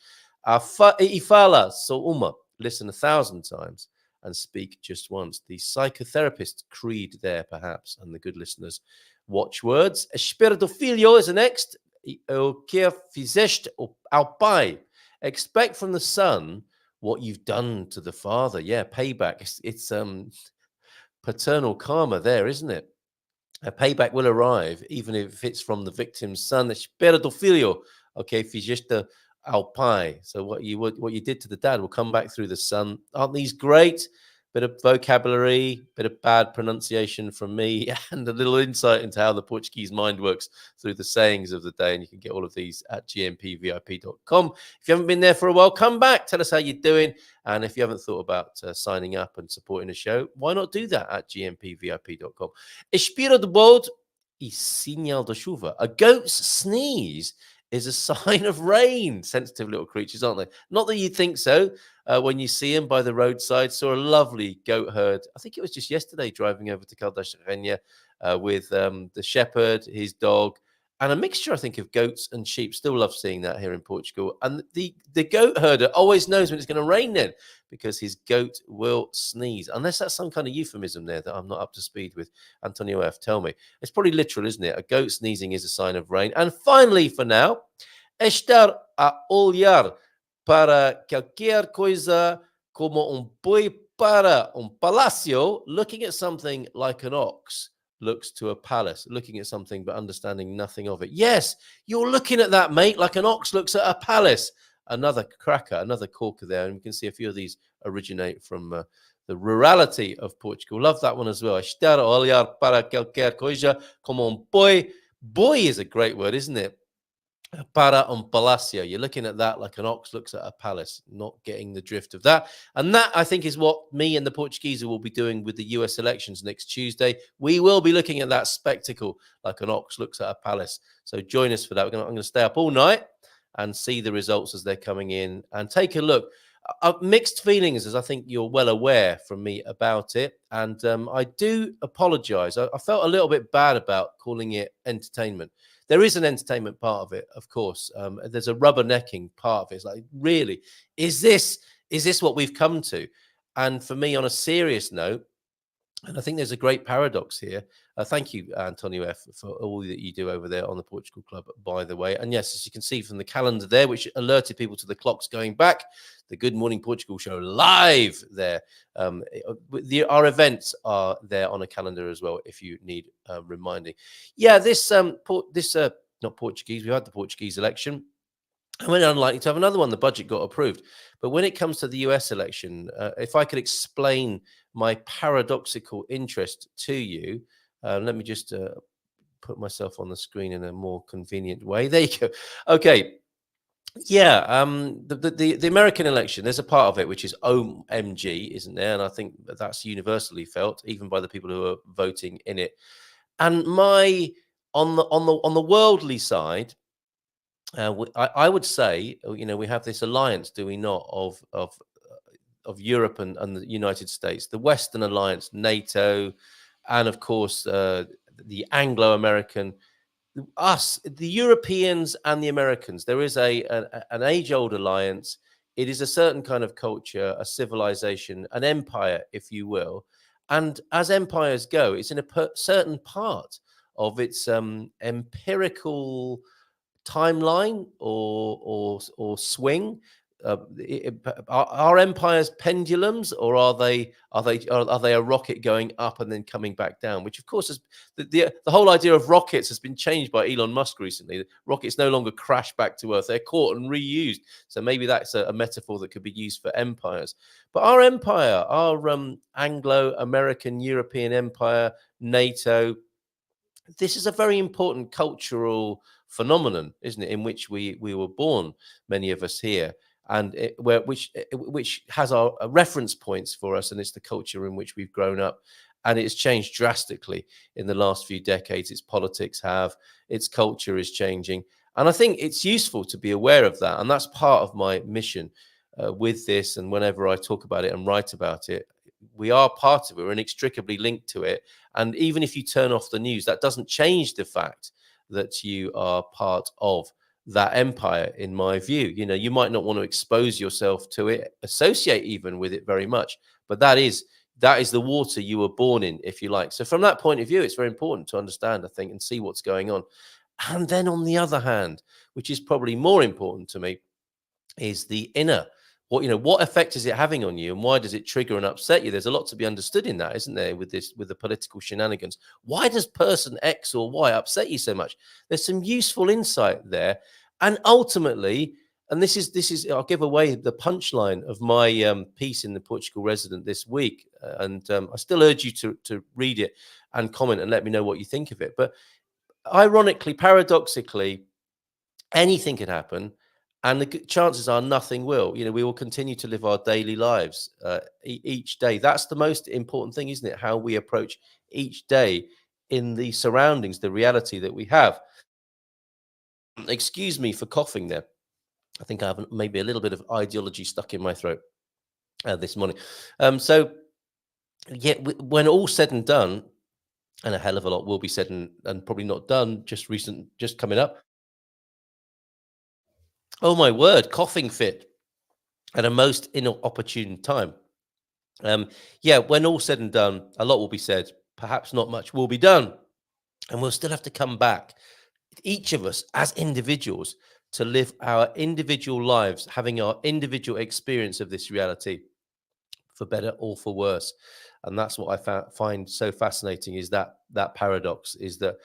e fala só uma. Listen 1,000 times and speak just once. The psychotherapist creed there, perhaps, and the good listeners' watchwords. Espera do filho is the next. O que fizeste ao pai. Expect from the son what you've done to the father. Yeah, payback. It's paternal karma there, isn't it? A payback will arrive, even if it's from the victim's son. Espera do filho, okay, fizeste ao pai. So what you did to the dad will come back through the son. Aren't these great? Bit of vocabulary, bit of bad pronunciation from me, and a little insight into how the Portuguese mind works through the sayings of the day. And you can get all of these at gmpvip.com. If you haven't been there for a while, come back. Tell us how you're doing. And if you haven't thought about signing up and supporting the show, why not do that at gmpvip.com? Espira de bode e sinal da chuva. A goat's sneeze is a sign of rain. Sensitive little creatures, aren't they? Not that you'd think so when you see them by the roadside. Saw a lovely goat herd. I think it was just yesterday driving over to Caldas Rainha with the shepherd, his dog, and a mixture, I think, of goats and sheep. Still love seeing that here in Portugal. And the goat herder always knows when it's going to rain then, because his goat will sneeze. Unless that's some kind of euphemism there that I'm not up to speed with. Antonio F, tell me. It's probably literal, isn't it? A goat sneezing is a sign of rain. And finally, for now, estar a olhar para qualquer coisa como boi para palácio, looking at something like an ox looks to a palace, looking at something but understanding nothing of it. Yes, you're looking at that, mate, like an ox looks at a palace. Another cracker, another corker there. And we can see a few of these originate from the rurality of Portugal. Love that one as well. Estar a olhar para qualquer coisa como boi. Boi is a great word, isn't it? Para palácio. You're looking at that like an ox looks at a palace, not getting the drift of that. And that, I think, is what me and the Portuguese will be doing with the US elections next Tuesday. We will be looking at that spectacle like an ox looks at a palace. So join us for that. I'm going to stay up all night and see the results as they're coming in and take a look. Mixed feelings, as I think you're well aware from me about it. And I do apologize. I felt a little bit bad about calling it entertainment. There is an entertainment part of it, of course. There's a rubbernecking part of it. It's like, really, is this what we've come to? And for me, on a serious note, and I think there's a great paradox here. Thank you, Antonio F, for all that you do over there on the Portugal Club, by the way. And yes, as you can see from the calendar there, which alerted people to the clocks going back, the Good Morning Portugal show live there. Our events are there on a calendar as well, if you need reminding. Yeah, not Portuguese. We had the Portuguese election. And we're unlikely to have another one. The budget got approved. But when it comes to the US election, if I could explain my paradoxical interest to you, let me just put myself on the screen in a more convenient way. There you go. Okay. Yeah, the American election, there's a part of it which is OMG, isn't there? And I think that's universally felt, even by the people who are voting in it. And on the worldly side, I would say, we have this alliance, do we not, of Europe and the United States, the Western alliance, NATO, and of course the Anglo-American, us, the Europeans and the Americans. There is an age-old alliance. It is a certain kind of culture, a civilization, an empire, if you will. And as empires go, it's in a certain part of its empirical timeline or swing. Are empires pendulums, or are they a rocket going up and then coming back down? Which, of course, is the whole idea of rockets has been changed by Elon Musk recently. Rockets no longer crash back to Earth; they're caught and reused. So maybe that's a metaphor that could be used for empires. But our empire, our Anglo-American European empire, NATO, this is a very important cultural phenomenon, isn't it? In which we were born, many of us here, and which has our reference points for us, and it's the culture in which we've grown up, and it's changed drastically in the last few decades. Its politics have, its culture is changing, and I think it's useful to be aware of that, and that's part of my mission with this. And whenever I talk about it and write about it, we are part of it. We're inextricably linked to it, and even if you turn off the news, that doesn't change the fact that you are part of that empire, in my view. You might not want to expose yourself to it, associate even with it very much, but that is the water you were born in, if you like. So from that point of view, it's very important to understand, I think, and see what's going on. And then on the other hand, which is probably more important to me, is the inner. What effect is it having on you, and why does it trigger and upset you? There's a lot to be understood in that, isn't there, with the political shenanigans? Why does person X or Y upset you so much? There's some useful insight there. And ultimately, and this is I'll give away the punchline of my piece in the Portugal Resident this week, and I still urge you to read it and comment and let me know what you think of it. But ironically, paradoxically, anything can happen. And the chances are nothing will. We will continue to live our daily lives each day. That's the most important thing, isn't it? How we approach each day in the surroundings, the reality that we have. Excuse me for coughing there. I think I have maybe a little bit of ideology stuck in my throat this morning. So, when all said and done, and a hell of a lot will be said and probably not done just coming up. Oh my word, coughing fit at a most inopportune time. Yeah, when all said and done, a lot will be said. Perhaps not much will be done. And we'll still have to come back, each of us as individuals, to live our individual lives, having our individual experience of this reality, for better or for worse. And that's what I find so fascinating, is that paradox, is that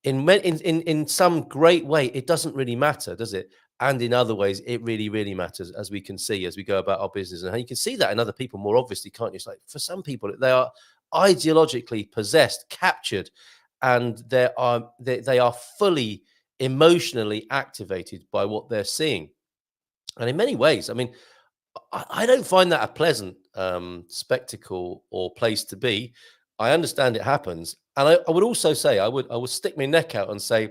in some great way, it doesn't really matter, does it? And in other ways, it really, really matters, as we can see as we go about our business. And you can see that in other people more obviously, can't you? It's like, for some people, they are ideologically possessed, captured, and they are fully emotionally activated by what they're seeing. And in many ways, I mean, I don't find that a pleasant spectacle or place to be. I understand it happens, and I would also say I would stick my neck out and say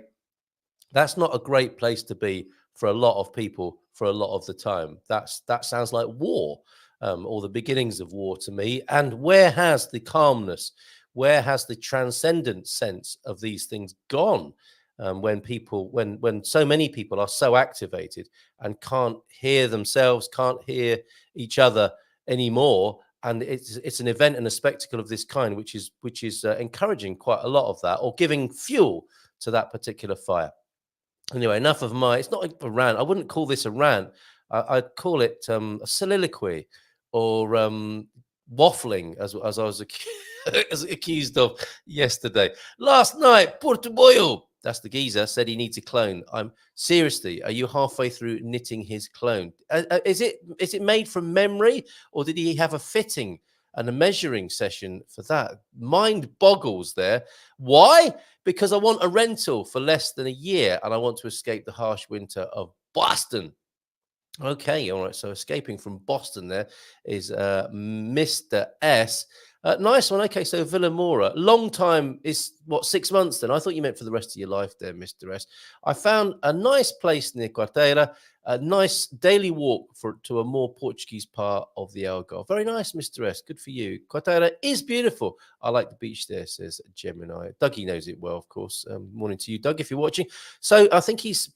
that's not a great place to be for a lot of people for a lot of the time. That sounds like war, or the beginnings of war to me. And where has the calmness? Where has the transcendent sense of these things gone? When so many people are so activated and can't hear themselves, can't hear each other anymore, and it's an event and a spectacle of this kind which is encouraging quite a lot of that, or giving fuel to that particular fire. Anyway, enough of it's not a rant. I wouldn't call this a rant. I'd call it a soliloquy, or waffling, as I was accused of yesterday. Last night, Portugal, that's the geezer, said he needs a clone. Seriously, are you halfway through knitting his clone? Is it made from memory, or did he have a fitting and a measuring session for that? Mind boggles there. Why? Because I want a rental for less than a year, and I want to escape the harsh winter of Boston. Okay, all right. So escaping from Boston there is Mr. S. Nice one. Okay, so Villamora. Long time is what, 6 months then? I thought you meant for the rest of your life there, Mr. S. I found a nice place near Quarteira, a nice daily walk to a more Portuguese part of the Algarve. Very nice, Mr. S. Good for you. Quarteira is beautiful. I like the beach there, says Gemini. Dougie knows it well, of course. Morning to you, Doug, if you're watching. So I think is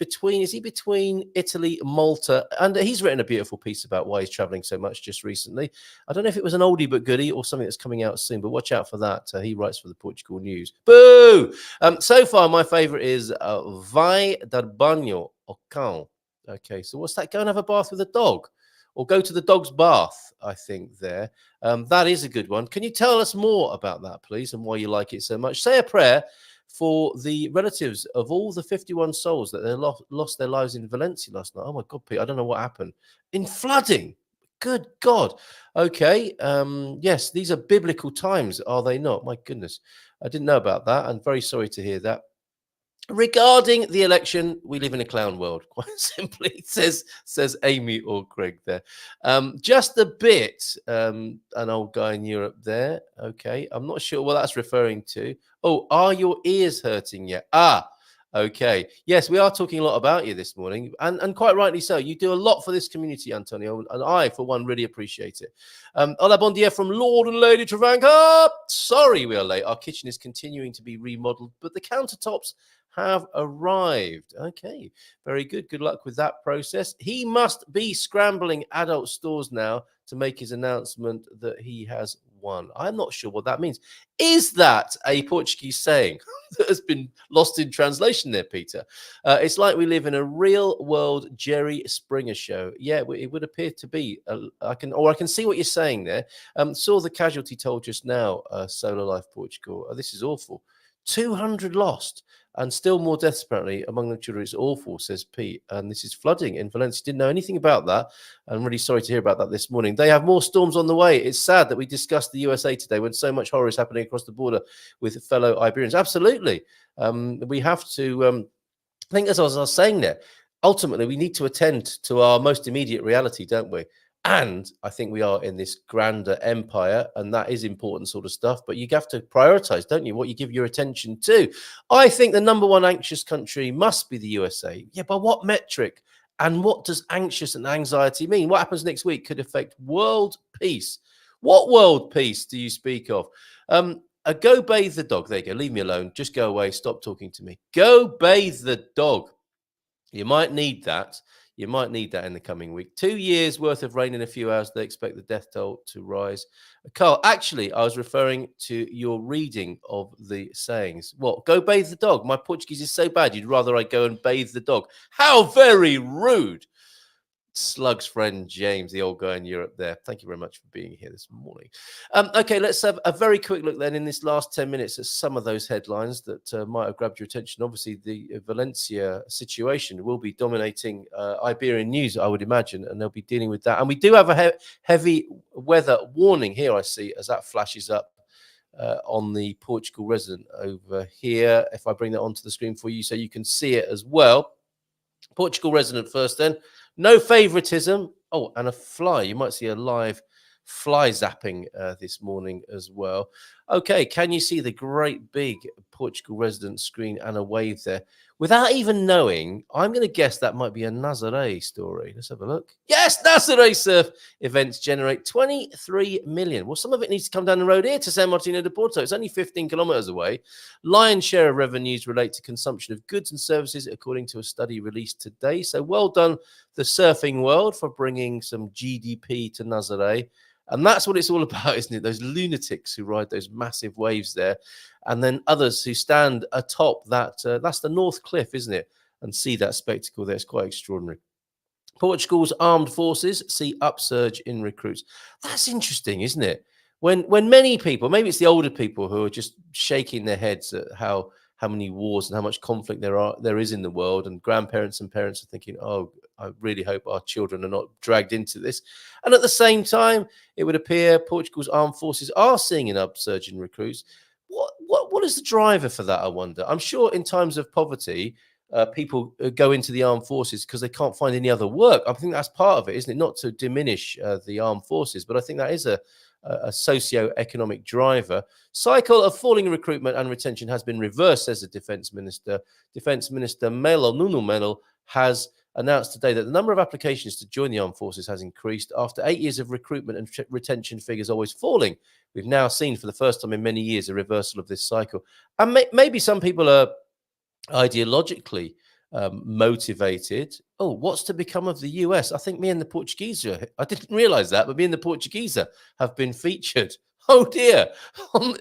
he between Italy, Malta, and he's written a beautiful piece about why he's traveling so much just recently. I don't know if it was an oldie but goodie or something that's coming out soon, but watch out for that. He writes for the Portugal News. Boo! So far, my favorite is Vai dar banho ao cão. Okay, so what's that? Go and have a bath with a dog, or go to the dog's bath, I think there. That is a good one. Can you tell us more about that, please, and why you like it so much? Say a prayer for the relatives of all the 51 souls that they lost their lives in Valencia last night. Oh, my God, Pete, I don't know what happened. In flooding. Good God. Okay. Yes, these are biblical times, are they not? My goodness. I didn't know about that. I'm very sorry to hear that. Regarding the election, we live in a clown world, quite simply, says Amy or Craig there. Just a bit, an old guy in Europe there. Okay, I'm not sure what that's referring to. Oh, are your ears hurting yet? Okay. Yes, we are talking a lot about you this morning, and quite rightly so. You do a lot for this community, Antonio, and I, for one, really appreciate it. Hola, bon dia from Lord and Lady Travanca. Sorry we are late. Our kitchen is continuing to be remodeled, but the countertops have arrived. Okay, very good. Good luck with that process. He must be scrambling adult stores now to make his announcement that he has won. I'm not sure what that means. Is that a Portuguese saying that has been lost in translation there, Peter? It's like we live in a real world Jerry Springer show. Yeah, it would appear to be. I can see what you're saying there. Saw the casualty toll just now, Solar Life Portugal. This is awful. 200 lost. And still more deaths, apparently, among the children. It's awful, says Pete. And this is flooding in Valencia. Didn't know anything about that. I'm really sorry to hear about that this morning. They have more storms on the way. It's sad that we discussed the USA today when so much horror is happening across the border with fellow Iberians. Absolutely. We have to, I think, as I was saying there, ultimately, we need to attend to our most immediate reality, don't we? And I think we are in this grander empire, and that is important sort of stuff. But you have to prioritize, don't you, what you give your attention to. I think the number one anxious country must be the USA. Yeah, by what metric? And what does anxious and anxiety mean? What happens next week could affect world peace. What world peace do you speak of? Go bathe the dog. There you go. Leave me alone. Just go away. Stop talking to me. Go bathe the dog. You might need that. You might need that in the coming week. 2 years worth of rain in a few hours. They expect the death toll to rise. Carl, actually, I was referring to your reading of the sayings. What? Go bathe the dog. My Portuguese is so bad. You'd rather I go and bathe the dog. How very rude. Slug's friend James, the old guy in Europe there. Thank you very much for being here this morning. Okay, let's have a very quick look then in this last 10 minutes at some of those headlines that might have grabbed your attention. Obviously, the Valencia situation will be dominating Iberian news, I would imagine, and they'll be dealing with that. And we do have a heavy weather warning here, I see, as that flashes up on the Portugal resident over here. If I bring that onto the screen for you so you can see it as well. Portugal resident first then. No favoritism. Oh, and a fly. You might see a live fly zapping this morning as well. Okay, can you see the great big Portugal resident screen and a wave there? Without even knowing, I'm going to guess that might be a Nazaré story. Let's have a look. Yes, Nazaré surf events generate 23 million. Well, some of it needs to come down the road here to San Martino de Porto. It's only 15 kilometers away. Lion's share of revenues relate to consumption of goods and services, according to a study released today. So well done, the surfing world, for bringing some GDP to Nazaré. And that's what it's all about, isn't it? Those lunatics who ride those massive waves there, and then others who stand atop that. That's the North Cliff, isn't it? And see that spectacle there. It's quite extraordinary. Portugal's armed forces see upsurge in recruits. That's interesting, isn't it? When many people, maybe it's the older people who are just shaking their heads at how many wars and how much conflict there is in the world, and grandparents and parents are thinking, oh, I really hope our children are not dragged into this. And at the same time, it would appear Portugal's armed forces are seeing an upsurge in recruits. What is the driver for that, I wonder? I'm sure in times of poverty, people go into the armed forces because they can't find any other work. I think that's part of it, isn't it? Not to diminish the armed forces, but I think that is a socio-economic driver. Cycle of falling recruitment and retention has been reversed, says the Defence Minister. Defence Minister Nuno Melo has announced today that the number of applications to join the armed forces has increased after 8 years of recruitment and retention figures always falling. We've now seen for the first time in many years a reversal of this cycle. And maybe some people are ideologically motivated. Oh, what's to become of the US? I think me and the Portuguese, I didn't realize that, but me and the Portuguese have been featured. Oh dear,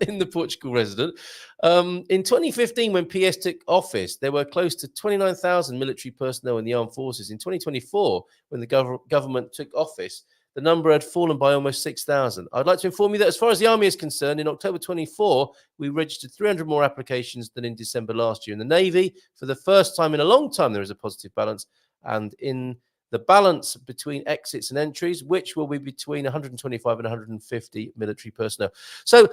in the Portugal resident. In 2015, when PS took office, there were close to 29,000 military personnel in the armed forces. In 2024, when the government took office, the number had fallen by almost 6,000. I'd like to inform you that as far as the army is concerned, in October 24, we registered 300 more applications than in December last year. In the Navy, for the first time in a long time, there is a positive balance. And in the balance between exits and entries, which will be between 125 and 150 military personnel. So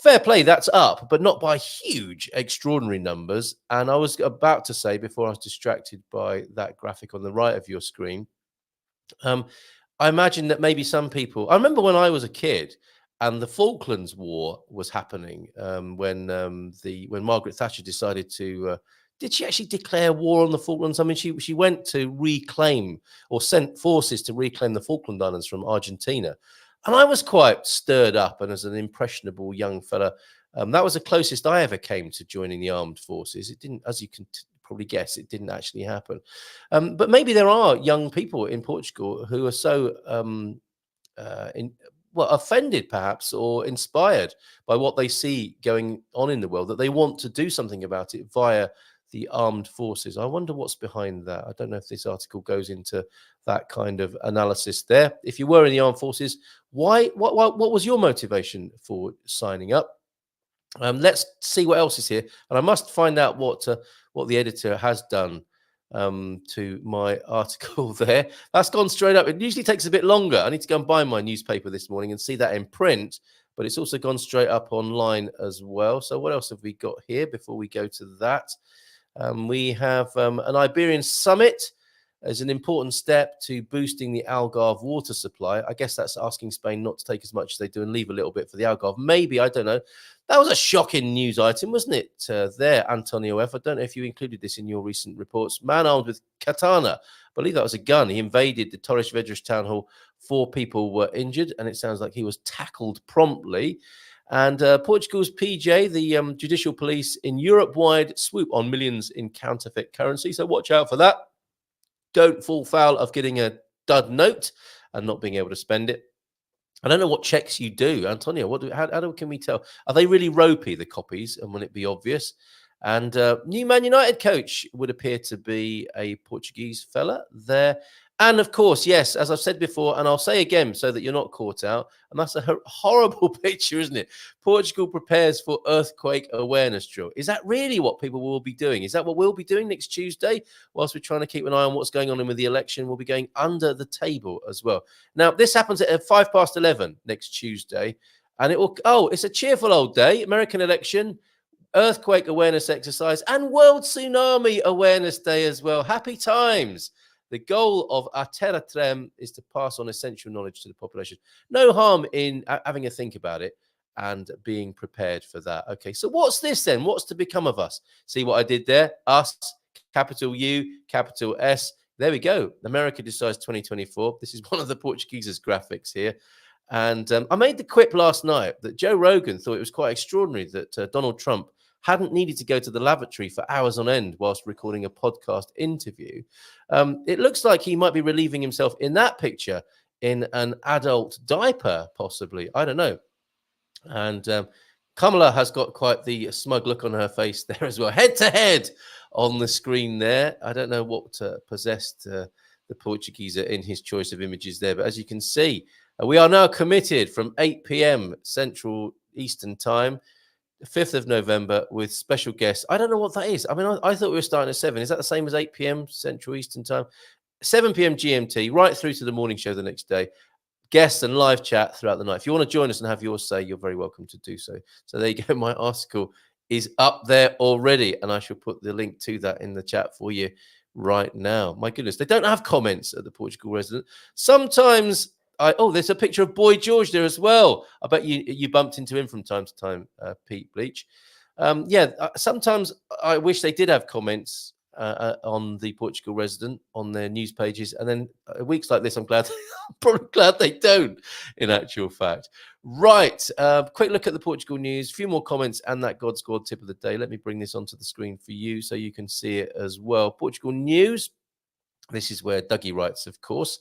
fair play, that's up, but not by huge, extraordinary numbers. And I was about to say, before I was distracted by that graphic on the right of your screen, I imagine that maybe some people, I remember when I was a kid and the Falklands War was happening, when Margaret Thatcher decided to, did she actually declare war on the Falklands? I mean, she went to reclaim, or sent forces to reclaim the Falkland Islands from Argentina. And I was quite stirred up, and as an impressionable young fella, that was the closest I ever came to joining the armed forces. It didn't, as you can probably guess, it didn't actually happen. But maybe there are young people in Portugal who are so offended perhaps, or inspired by what they see going on in the world, that they want to do something about it via the armed forces. I wonder what's behind that. I don't know if this article goes into that kind of analysis there. If you were in the armed forces, what was your motivation for signing up? Let's see what else is here. And I must find out what the editor has done to my article there. That's gone straight up. It usually takes a bit longer. I need to go and buy my newspaper this morning and see that in print, but it's also gone straight up online as well. So what else have we got here before we go to that? We have an Iberian summit as an important step to boosting the Algarve water supply. I guess that's asking Spain not to take as much as they do and leave a little bit for the Algarve. Maybe, I don't know. That was a shocking news item, wasn't it, there, Antonio F? I don't know if you included this in your recent reports. Man armed with katana, I believe that was a gun. He invaded the Torres Vedras town hall. 4 people were injured, and it sounds like he was tackled promptly. And Portugal's PJ, the judicial police in Europe-wide swoop on millions in counterfeit currency. So watch out for that. Don't fall foul of getting a dud note and not being able to spend it. I don't know what checks you do, Antonio. How can we tell? Are they really ropey, the copies, and will it be obvious? And new Man United coach would appear to be a Portuguese fella there. And of course, yes, as I've said before, and I'll say again so that you're not caught out, and that's a horrible picture, isn't it? Portugal prepares for earthquake awareness drill. Is that really what people will be doing? Is that what we'll be doing next Tuesday? Whilst we're trying to keep an eye on what's going on with the election, we'll be going under the table as well. Now, this happens at 11:05 next Tuesday, and it will, it's a cheerful old day, American election, earthquake awareness exercise, and World Tsunami Awareness Day as well. Happy times. The goal of A Terra Trem is to pass on essential knowledge to the population. No harm in having a think about it and being prepared for that. Okay, so what's this then? What's to become of us? See what I did there? Us, capital U, capital S. There we go. America decides 2024. This is one of the Portuguese's graphics here. And I made the quip last night that Joe Rogan thought it was quite extraordinary that Donald Trump hadn't needed to go to the lavatory for hours on end whilst recording a podcast interview. It looks like he might be relieving himself in that picture in an adult diaper, possibly. I don't know. And Kamala has got quite the smug look on her face there as well. Head to head on the screen there. I don't know what possessed the Portuguese in his choice of images there. But as you can see, we are now committed from 8 p.m. Central Eastern Time, 5th of November, with special guests. I don't know what that is. I mean, I thought we were starting at 7. Is that the same as 8 p.m. Central Eastern Time? 7 p.m. GMT, right through to the morning show the next day. Guests and live chat throughout the night. If you want to join us and have your say, you're very welcome to do so. So there you go. My article is up there already, and I shall put the link to that in the chat for you right now. My goodness, they don't have comments at the Portugal resident. Sometimes there's a picture of Boy George there as well. I bet you bumped into him from time to time, Pete Bleach. Sometimes I wish they did have comments on the Portugal resident on their news pages, and then weeks like this, I'm probably glad they don't. In actual fact, right? Quick look at the Portugal news. A few more comments and that God squad tip of the day. Let me bring this onto the screen for you so you can see it as well. Portugal news. This is where Dougie writes, of course,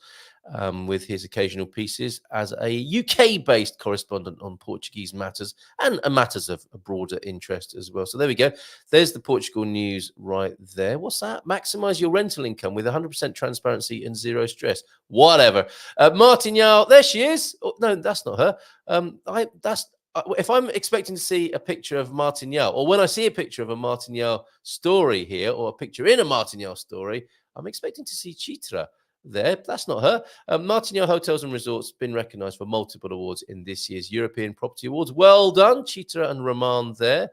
with his occasional pieces as a UK-based correspondent on Portuguese matters and matters of a broader interest as well. So there we go. There's the Portugal news right there. What's that? Maximize your rental income with 100% transparency and zero stress. Whatever. Martin Yao, there she is. Oh, no, that's not her. If I'm expecting to see a picture of Martin Yao, or when I see a picture of a Martin Yao story here, or a picture in a Martin Yao story, I'm expecting to see Chitra there. That's not her. Martin Yao Hotels and Resorts been recognised for multiple awards in this year's European Property Awards. Well done, Chitra and Raman there.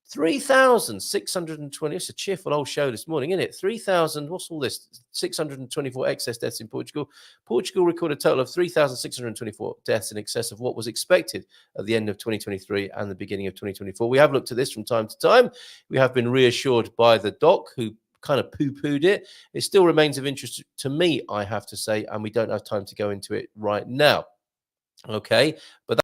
3,620. It's a cheerful old show this morning, isn't it? 3,000. What's all this? 624 excess deaths in Portugal. Portugal recorded a total of 3,624 deaths in excess of what was expected at the end of 2023 and the beginning of 2024. We have looked at this from time to time. We have been reassured by the doc, who kind of poo-pooed it. It still remains of interest to me, I have to say, and we don't have time to go into it right now. Okay, but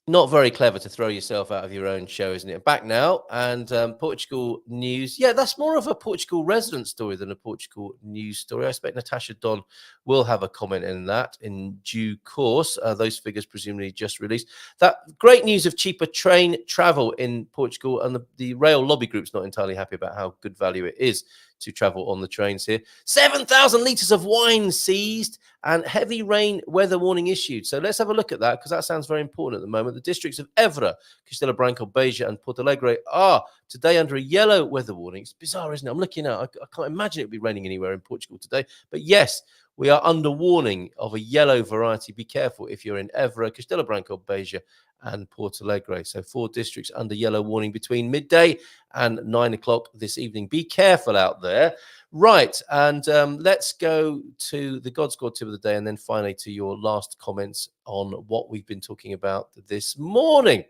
not very clever to throw yourself out of your own show, isn't it? Back now, and Portugal news. Yeah, that's more of a Portugal resident story than a Portugal news story. I expect Natasha Don will have a comment in that in due course. Those figures presumably just released. That great news of cheaper train travel in Portugal, and the rail lobby group's not entirely happy about how good value it is to travel on the trains here. 7,000 litres of wine seized and heavy rain weather warning issued. So let's have a look at that, because that sounds very important at the moment. The districts of Évora, Castelo Branco, Beja and Porto Alegre are today under a yellow weather warning. It's bizarre, isn't it? I'm looking out. I can't imagine it would be raining anywhere in Portugal today. But yes, we are under warning of a yellow variety. Be careful if you're in Évora, Castelo Branco, Beja and Porto Alegre. So 4 districts under yellow warning between midday and 9 o'clock this evening. Be careful out there. Right, and let's go to the God Squad tip of the day, and then finally to your last comments on what we've been talking about this morning.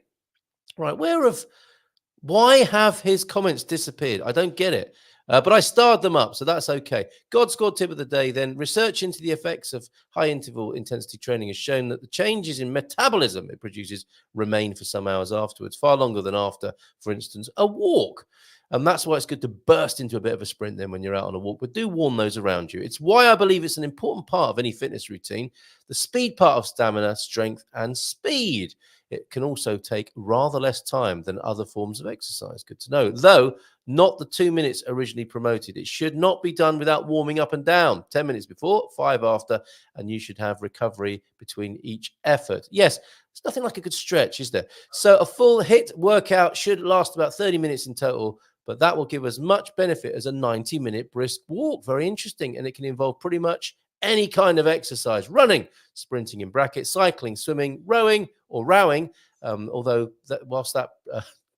Right, why have his comments disappeared? I don't get it. But I starred them up, so that's okay. God scored tip of the day then. Research into the effects of high interval intensity training has shown that the changes in metabolism it produces remain for some hours afterwards, far longer than after, for instance, a walk. And that's why it's good to burst into a bit of a sprint then when you're out on a walk, but do warn those around you. It's why I believe it's an important part of any fitness routine, the speed part of stamina, strength, and speed. It can also take rather less time than other forms of exercise. Good to know. Though not the 2 minutes originally promoted. It should not be done without warming up and down. 10 minutes before, 5 after, and you should have recovery between each effort. Yes, there's nothing like a good stretch, is there? So a full HIIT workout should last about 30 minutes in total, but that will give as much benefit as a 90-minute brisk walk. Very interesting, and it can involve pretty much any kind of exercise: running, sprinting in brackets, cycling, swimming, rowing, or rowing, although whilst that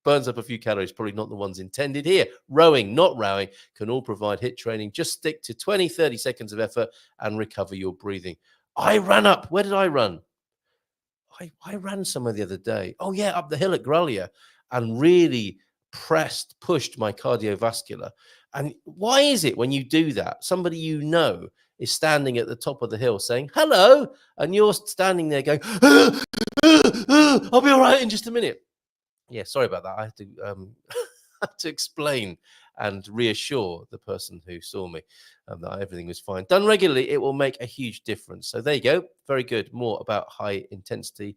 burns up a few calories, probably not the ones intended here. Rowing, not rowing, can all provide HIIT training. Just stick to 20, 30 seconds of effort and recover your breathing. I ran up. Where did I run? I ran somewhere the other day. Oh, yeah, up the hill at Grolier, and really pushed my cardiovascular. And why is it when you do that, somebody you know is standing at the top of the hill saying, hello, and you're standing there going, I'll be all right in just a minute. Yeah, sorry about that. I had to had to explain and reassure the person who saw me that everything was fine. Done regularly, it will make a huge difference. So there you go. Very good. More about high intensity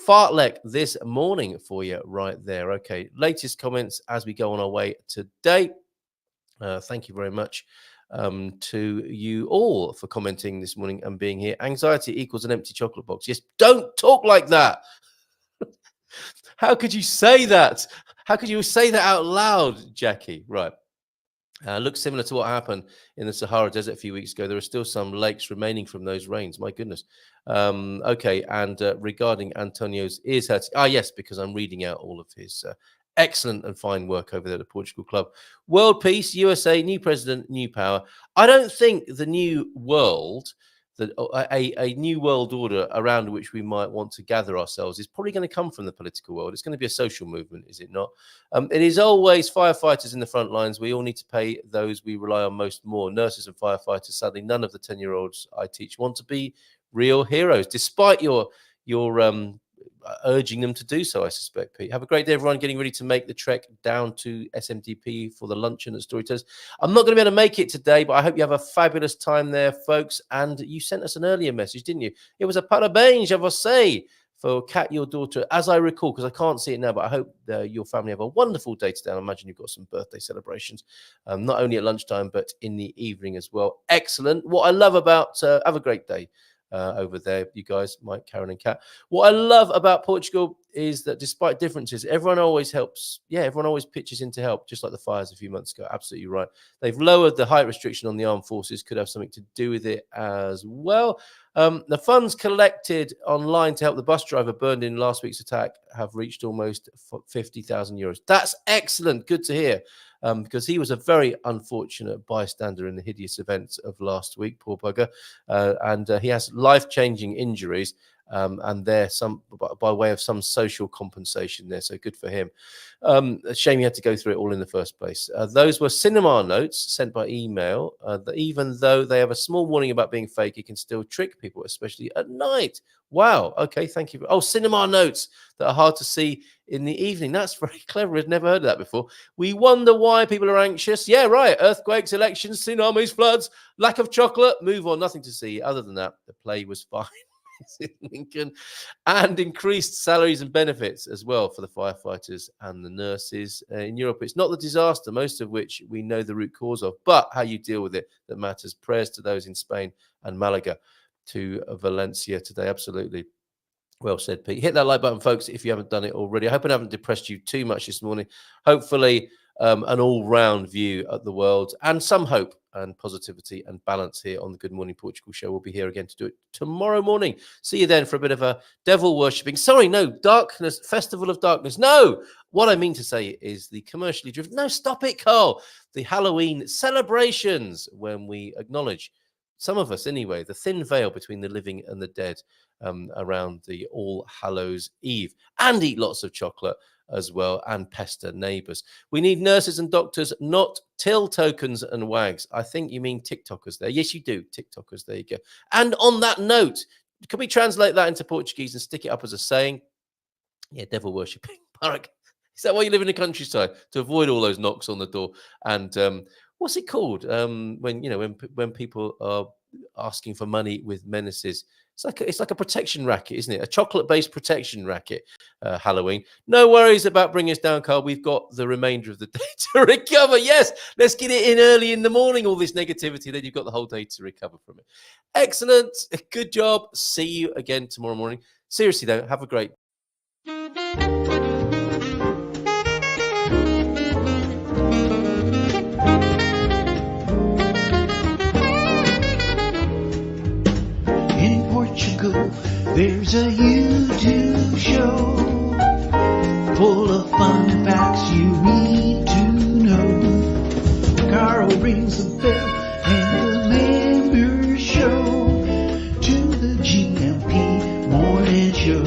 fartlek this morning for you right there. Okay, latest comments as we go on our way today. Thank you very much to you all for commenting this morning and being here. Anxiety equals an empty chocolate box. Yes, don't talk like that. How could you say that? How could you say that out loud, Jackie? Right. Looks similar to what happened in the Sahara Desert a few weeks ago. There are still some lakes remaining from those rains. My goodness. Okay. And regarding Antonio's ears hurting. Yes, because I'm reading out all of his excellent and fine work over there at the Portugal Club. World peace, USA, new president, new power. I don't think the new world, that a new world order around which we might want to gather ourselves is probably going to come from the political world. It's going to be a social movement, is it not? It is always firefighters in the front lines. We all need to pay those we rely on most more. Nurses and firefighters. Sadly, none of the 10-year-olds I teach want to be real heroes, despite your urging them to do so, I suspect, Pete. Have a great day, everyone. Getting ready to make the trek down to SMTP for the luncheon at Storytellers. I'm not going to be able to make it today, but I hope you have a fabulous time there, folks. And you sent us an earlier message, didn't you? It was a parabéns a você for Kat, your daughter, as I recall, because I can't see it now, but I hope your family have a wonderful day today. I imagine you've got some birthday celebrations, not only at lunchtime, but in the evening as well. Excellent. What I love about, have a great day. Over there, you guys, Mike, Karen, and Kat. What I love about Portugal is that despite differences, everyone always helps. Yeah, everyone always pitches in to help, just like the fires a few months ago. Absolutely right. They've lowered the height restriction on the armed forces, could have something to do with it as well. The funds collected online to help the bus driver burned in last week's attack have reached almost 50,000 euros. That's excellent. Good to hear. Because he was a very unfortunate bystander in the hideous events of last week, poor bugger. And he has life-changing injuries, and they're by way of some social compensation there. So good for him. A shame he had to go through it all in the first place. Those were cinema notes sent by email. That even though they have a small warning about being fake, it can still trick people, especially at night. Wow. Okay. Thank you. Oh, cinema notes that are hard to see in the evening. That's very clever. I've never heard of that before. We wonder why people are anxious. Yeah, right. Earthquakes, elections, tsunamis, floods, lack of chocolate. Move on. Nothing to see. Other than that, the play was fine. In Lincoln, and increased salaries and benefits as well for the firefighters and the nurses in Europe. It's not the disaster, most of which we know the root cause of, but how you deal with it that matters. Prayers to those in Spain and Malaga, to Valencia today. Absolutely. Well said, Pete. Hit that like button, folks, if you haven't done it already. I hope I haven't depressed you too much this morning. Hopefully, an all-round view at the world and some hope and positivity and balance here on the Good Morning Portugal show. We'll be here again to do it tomorrow morning. See you then for a bit of a devil worshipping. Sorry, no, darkness, festival of darkness. No, what I mean to say is the commercially driven. No, stop it, Carl. The Halloween celebrations when we acknowledge, some of us anyway, the thin veil between the living and the dead around the All Hallows Eve, and eat lots of chocolate as well, and pester neighbours. We need nurses and doctors, not till tokens and wags. I think you mean TikTokers there. Yes, you do. TikTokers. There you go. And on that note, can we translate that into Portuguese and stick it up as a saying? Yeah, devil worshipping. Barak. Is that why you live in the countryside? To avoid all those knocks on the door? And what's it called? When people are asking for money with menaces. It's like a protection racket, isn't it? A chocolate-based protection racket. Halloween. No worries about bringing us down, Carl. We've got the remainder of the day to recover. Yes, let's get it in early in the morning. All this negativity, then you've got the whole day to recover from it. Excellent. Good job. See you again tomorrow morning. Seriously though, have a great. Portugal, there's a YouTube show full of fun facts you need to know. Carl rings the bell and the members show to the GMP morning show.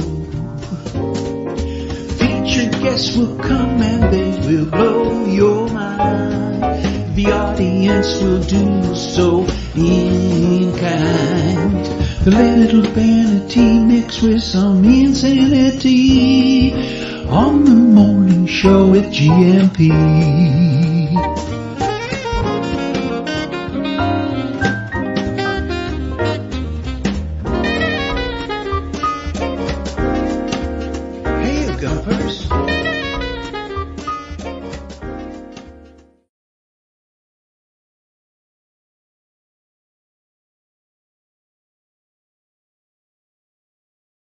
Featured guests will come and they will blow your mind. The audience will do so in kind. The little vanity mixed with some insanity on the morning show with GMP. Hey, Gumpers.